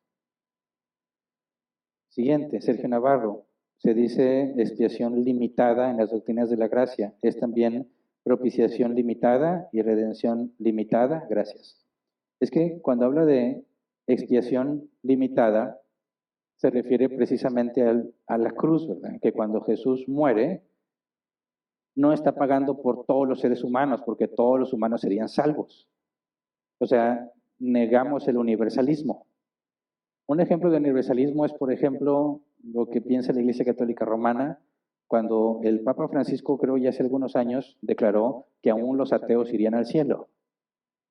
Siguiente, Sergio Navarro. Se dice expiación limitada en las doctrinas de la gracia. Es también propiciación limitada y redención limitada. Gracias. Es que cuando habla de expiación limitada, se refiere precisamente a la cruz, ¿verdad? Que cuando Jesús muere, no está pagando por todos los seres humanos, porque todos los humanos serían salvos. O sea, negamos el universalismo. Un ejemplo de universalismo es, por ejemplo, lo que piensa la Iglesia Católica Romana, cuando el Papa Francisco, creo ya hace algunos años, declaró que aún los ateos irían al cielo.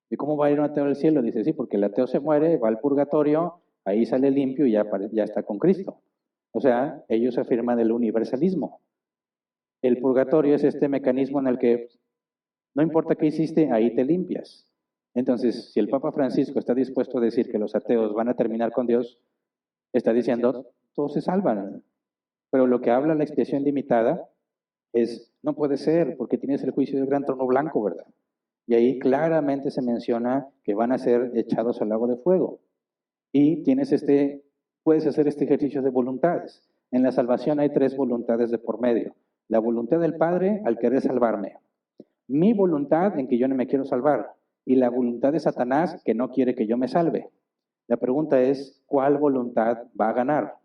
¿Y cómo va a ir un ateo al cielo? Dice, sí, porque el ateo se muere, va al purgatorio, ahí sale limpio y ya está con Cristo. O sea, ellos afirman el universalismo. El purgatorio es este mecanismo en el que no importa qué hiciste, ahí te limpias. Entonces, si el Papa Francisco está dispuesto a decir que los ateos van a terminar con Dios, está diciendo, todos se salvan. Pero lo que habla la expiación limitada es, no puede ser, porque tienes el juicio del gran trono blanco, ¿verdad? Y ahí claramente se menciona que van a ser echados al lago de fuego. Y puedes hacer este ejercicio de voluntades. En la salvación hay 3 voluntades de por medio. La voluntad del Padre al querer salvarme. Mi voluntad en que yo no me quiero salvar. Y la voluntad de Satanás que no quiere que yo me salve. La pregunta es, ¿cuál voluntad va a ganar?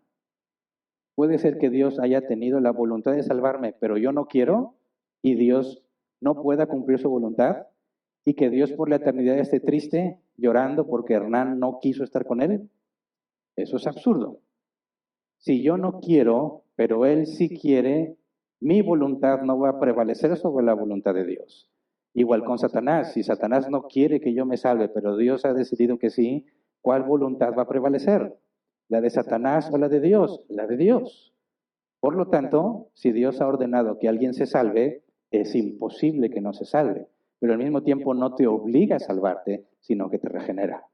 Puede ser que Dios haya tenido la voluntad de salvarme, pero yo no quiero, y Dios no pueda cumplir su voluntad, y que Dios por la eternidad esté triste, llorando porque Hernán no quiso estar con él. Eso es absurdo. Si yo no quiero, pero Él sí quiere, mi voluntad no va a prevalecer sobre la voluntad de Dios. Igual con Satanás, si Satanás no quiere que yo me salve, pero Dios ha decidido que sí, ¿cuál voluntad va a prevalecer? ¿La de Satanás o la de Dios? La de Dios. Por lo tanto, si Dios ha ordenado que alguien se salve, es imposible que no se salve. Pero al mismo tiempo no te obliga a salvarte, sino que te regenera.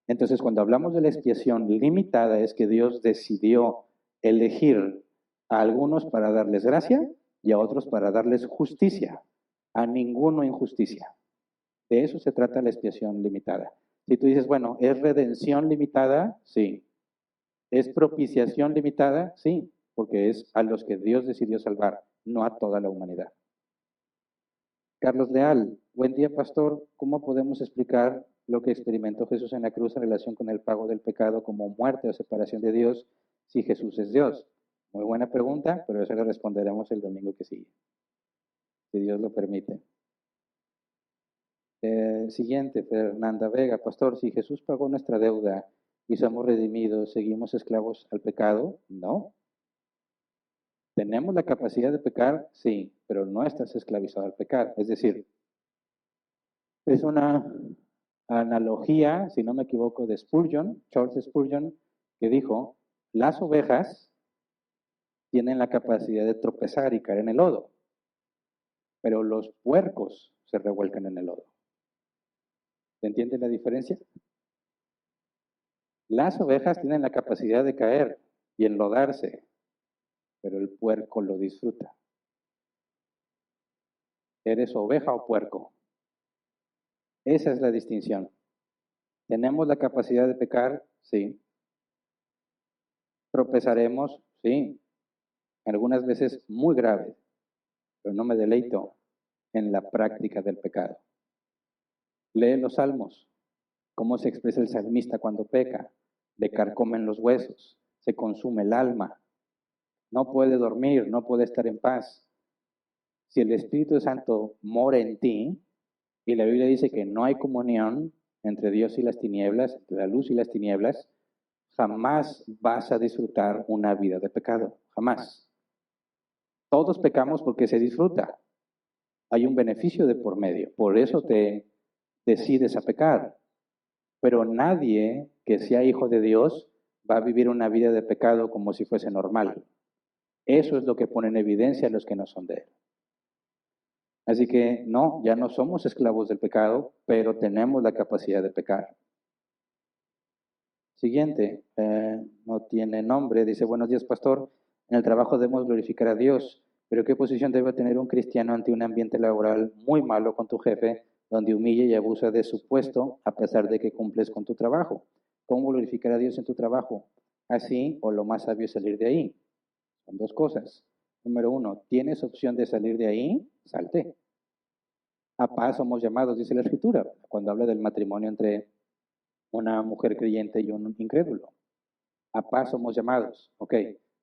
Entonces, cuando hablamos de la expiación limitada, es que Dios decidió elegir a algunos para darles gracia y a otros para darles justicia. A ninguno injusticia. De eso se trata la expiación limitada. Si tú dices, bueno, ¿es redención limitada? Sí. ¿Es propiciación limitada? Sí. porque es a los que Dios decidió salvar, no a toda la humanidad. Carlos Leal, buen día, pastor. ¿Cómo podemos explicar lo que experimentó Jesús en la cruz en relación con el pago del pecado como muerte o separación de Dios si Jesús es Dios? Muy buena pregunta, pero eso le responderemos el domingo que sigue, si Dios lo permite. Siguiente, Fernanda Vega, pastor, si Jesús pagó nuestra deuda y somos redimidos, ¿seguimos esclavos al pecado? No. ¿Tenemos la capacidad de pecar? Sí, pero no estás esclavizado al pecar. Es decir, es una analogía, si no me equivoco, de Spurgeon, Charles Spurgeon, que dijo, las ovejas tienen la capacidad de tropezar y caer en el lodo, pero los puercos se revuelcan en el lodo. ¿Se entiende la diferencia? Las ovejas tienen la capacidad de caer y enlodarse, pero el puerco lo disfruta. ¿Eres oveja o puerco? Esa es la distinción. ¿Tenemos la capacidad de pecar? Sí. ¿Tropezaremos? Sí. Algunas veces muy grave, pero no me deleito en la práctica del pecado. Lee los salmos. ¿Cómo se expresa el salmista cuando peca? Le carcomen los huesos, se consume el alma, no puede dormir, no puede estar en paz. Si el Espíritu Santo mora en ti, y la Biblia dice que no hay comunión entre Dios y las tinieblas, entre la luz y las tinieblas, jamás vas a disfrutar una vida de pecado, jamás. Todos pecamos porque se disfruta. Hay un beneficio de por medio, por eso te decides a pecar. Pero nadie que sea hijo de Dios va a vivir una vida de pecado como si fuese normal. Eso es lo que pone en evidencia a los que no son de Él. Así que no, ya no somos esclavos del pecado, pero tenemos la capacidad de pecar. Siguiente, no tiene nombre, dice, buenos días, pastor. En el trabajo debemos glorificar a Dios, pero ¿qué posición debe tener un cristiano ante un ambiente laboral muy malo con tu jefe, donde humilla y abusa de su puesto a pesar de que cumples con tu trabajo? ¿Cómo glorificar a Dios en tu trabajo? Así, o lo más sabio es salir de ahí. Son dos cosas. Número uno, ¿tienes opción de salir de ahí? Salte. A paz somos llamados, dice la Escritura, cuando habla del matrimonio entre una mujer creyente y un incrédulo. A paz somos llamados. Ok,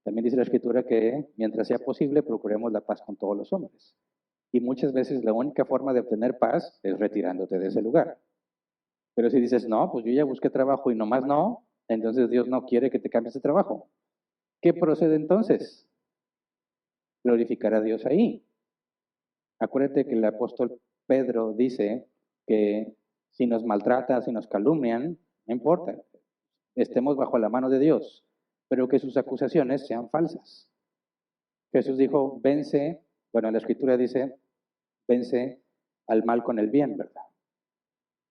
también dice la Escritura que mientras sea posible procuremos la paz con todos los hombres. Y muchas veces la única forma de obtener paz es retirándote de ese lugar. Pero si dices, no, pues yo ya busqué trabajo y nomás no, entonces Dios no quiere que te cambies de trabajo. ¿Qué procede entonces? Glorificar a Dios ahí. Acuérdate que el apóstol Pedro dice que si nos maltratan, si nos calumnian, no importa, estemos bajo la mano de Dios, pero que sus acusaciones sean falsas. Jesús dijo, vence, bueno, la Escritura dice, vence al mal con el bien, ¿verdad?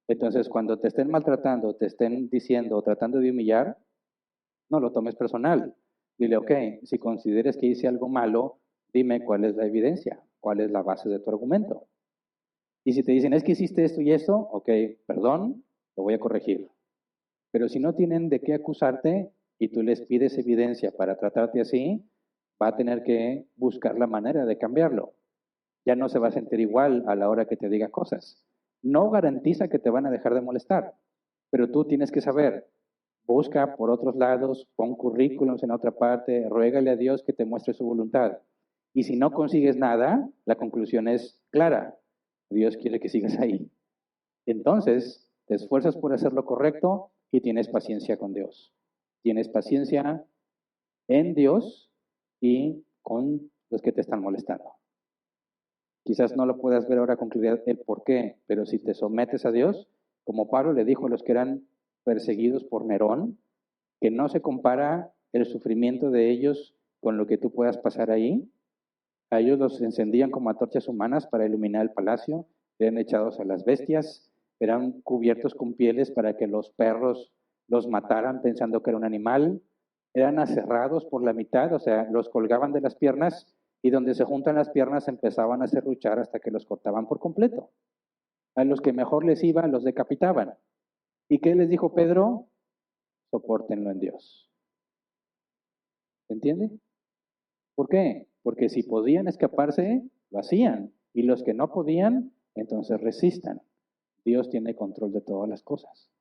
Entonces, cuando te estén maltratando, te estén diciendo o tratando de humillar, no lo tomes personal. Dile, ok, si consideres que hice algo malo, dime cuál es la evidencia, cuál es la base de tu argumento. Y si te dicen, es que hiciste esto y esto, ok, perdón, lo voy a corregir. Pero si no tienen de qué acusarte y tú les pides evidencia para tratarte así, va a tener que buscar la manera de cambiarlo. Ya no se va a sentir igual a la hora que te diga cosas. No garantiza que te van a dejar de molestar, pero tú tienes que saber, busca por otros lados, pon currículums en otra parte, ruégale a Dios que te muestre su voluntad. Y si no consigues nada, la conclusión es clara. Dios quiere que sigas ahí. Entonces, te esfuerzas por hacer lo correcto y tienes paciencia con Dios. Tienes paciencia en Dios y con los que te están molestando. Quizás no lo puedas ver ahora con claridad el por qué, pero si te sometes a Dios, como Pablo le dijo a los que eran perseguidos por Nerón, que no se compara el sufrimiento de ellos con lo que tú puedas pasar ahí. A ellos los encendían como antorchas humanas para iluminar el palacio, eran echados a las bestias, eran cubiertos con pieles para que los perros los mataran pensando que era un animal, eran aserrados por la mitad, o sea, los colgaban de las piernas y donde se juntan las piernas empezaban a serruchar hasta que los cortaban por completo. A los que mejor les iba, los decapitaban. ¿Y qué les dijo Pedro? Sopórtenlo en Dios. ¿Se entiende? ¿Por qué? Porque si podían escaparse, lo hacían. Y los que no podían, entonces resistan. Dios tiene control de todas las cosas.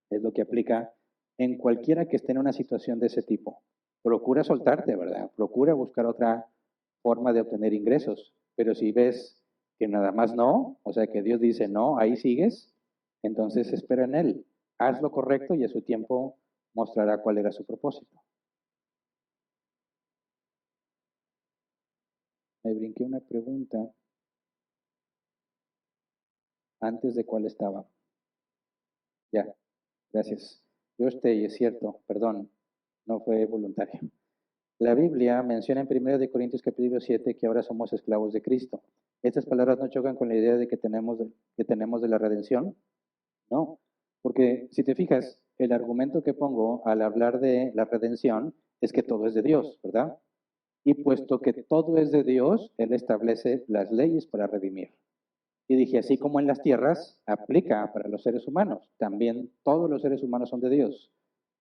Es lo que aplica en cualquiera que esté en una situación de ese tipo. Procura soltarte, ¿verdad? Procura buscar otra forma de obtener ingresos. Pero si ves que nada más no, o sea que Dios dice no, ahí sigues, entonces espera en Él. Haz lo correcto y a su tiempo mostrará cuál era su propósito. Me brinqué una pregunta antes de cuál estaba. Ya, gracias. Yo y es cierto, perdón, no fue voluntario. La Biblia menciona en 1 Corintios capítulo 7 que ahora somos esclavos de Cristo. ¿Estas palabras no chocan con la idea de que tenemos de la redención? No, porque si te fijas, el argumento que pongo al hablar de la redención es que todo es de Dios, ¿verdad? Y puesto que todo es de Dios, Él establece las leyes para redimir. Y dije, así como en las tierras, aplica para los seres humanos. También todos los seres humanos son de Dios.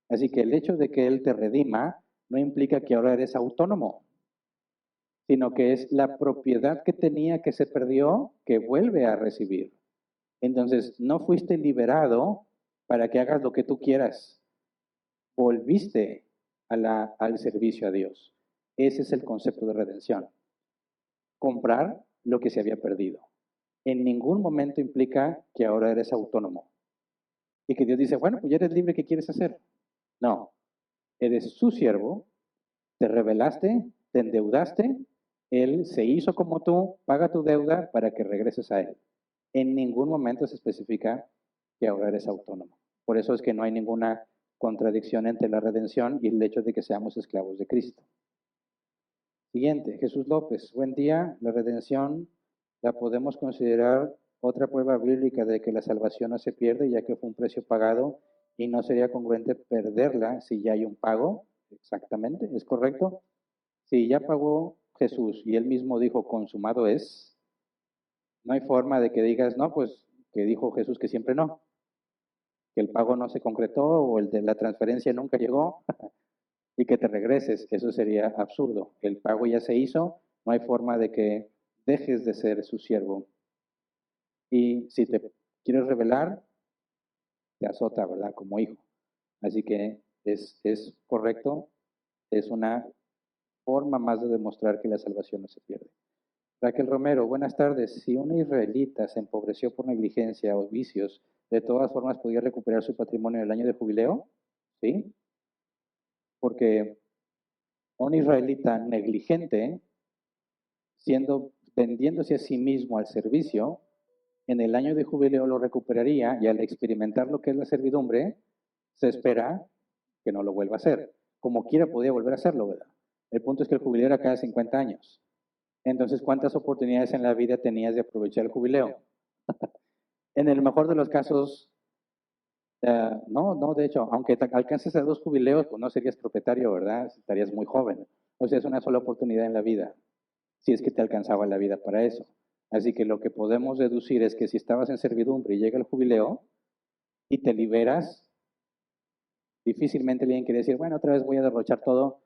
Así que el hecho de que Él te redima no implica que ahora eres autónomo, sino que es la propiedad que tenía que se perdió que vuelve a recibir. Entonces, no fuiste liberado para que hagas lo que tú quieras. Volviste al servicio a Dios. Ese es el concepto de redención. Comprar lo que se había perdido. En ningún momento implica que ahora eres autónomo. Y que Dios dice, bueno, pues ya eres libre, ¿qué quieres hacer? No, eres su siervo, te rebelaste, te endeudaste, Él se hizo como tú, paga tu deuda para que regreses a Él. En ningún momento se especifica que ahora eres autónomo. Por eso es que no hay ninguna contradicción entre la redención y el hecho de que seamos esclavos de Cristo. Siguiente, Jesús López. Buen día. La redención la podemos considerar otra prueba bíblica de que la salvación no se pierde, ya que fue un precio pagado y no sería congruente perderla si ya hay un pago. Exactamente, ¿es correcto? Si ya pagó Jesús y él mismo dijo consumado es, no hay forma de que digas, no, pues que dijo Jesús que siempre no, que el pago no se concretó o el de la transferencia nunca llegó y que te regreses. Eso sería absurdo. El pago ya se hizo, no hay forma de que dejes de ser su siervo. Y si te quieres rebelar, te azota, ¿verdad? Como hijo. Así que es correcto, es una forma más de demostrar que la salvación no se pierde. Raquel Romero, buenas tardes. Si un israelita se empobreció por negligencia o vicios, ¿de todas formas podía recuperar su patrimonio en el año de jubileo? Sí, porque un israelita negligente, vendiéndose a sí mismo al servicio, en el año de jubileo lo recuperaría y al experimentar lo que es la servidumbre, se espera que no lo vuelva a hacer. Como quiera podía volver a hacerlo, ¿verdad? El punto es que el jubileo era cada 50 años. Entonces, ¿cuántas oportunidades en la vida tenías de aprovechar el jubileo? En el mejor de los casos, no, de hecho, aunque alcances a 2 jubileos, pues no serías propietario, ¿verdad? Estarías muy joven. O sea, es una sola oportunidad en la vida, si es que te alcanzaba la vida para eso. Así que lo que podemos deducir es que si estabas en servidumbre y llega el jubileo y te liberas, difícilmente alguien quiere decir, bueno, otra vez voy a derrochar todo,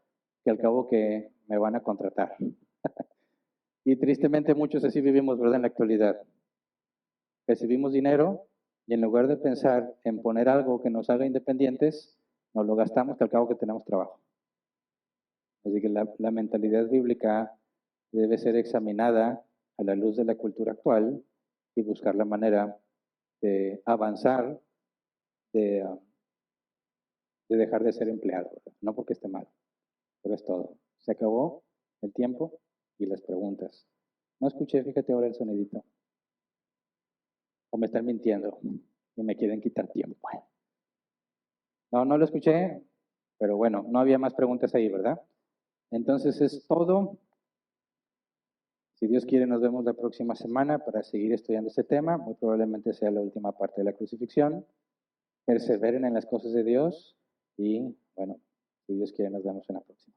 que al cabo que me van a contratar. Y tristemente muchos así vivimos, ¿verdad? En la actualidad. Recibimos dinero y en lugar de pensar en poner algo que nos haga independientes, nos lo gastamos que al cabo que tenemos trabajo. Así que la mentalidad bíblica debe ser examinada a la luz de la cultura actual y buscar la manera de avanzar, de, de dejar de ser empleado, ¿verdad? No porque esté mal, pero es todo. Se acabó el tiempo y las preguntas. No escuché, fíjate ahora el sonidito. O me están mintiendo y me quieren quitar tiempo. No lo escuché, pero bueno, no había más preguntas ahí, ¿verdad? Entonces es todo. Si Dios quiere, nos vemos la próxima semana para seguir estudiando este tema. Muy probablemente sea la última parte de la crucifixión. Perseveren en las cosas de Dios y, bueno, si Dios quiere, nos vemos en la próxima.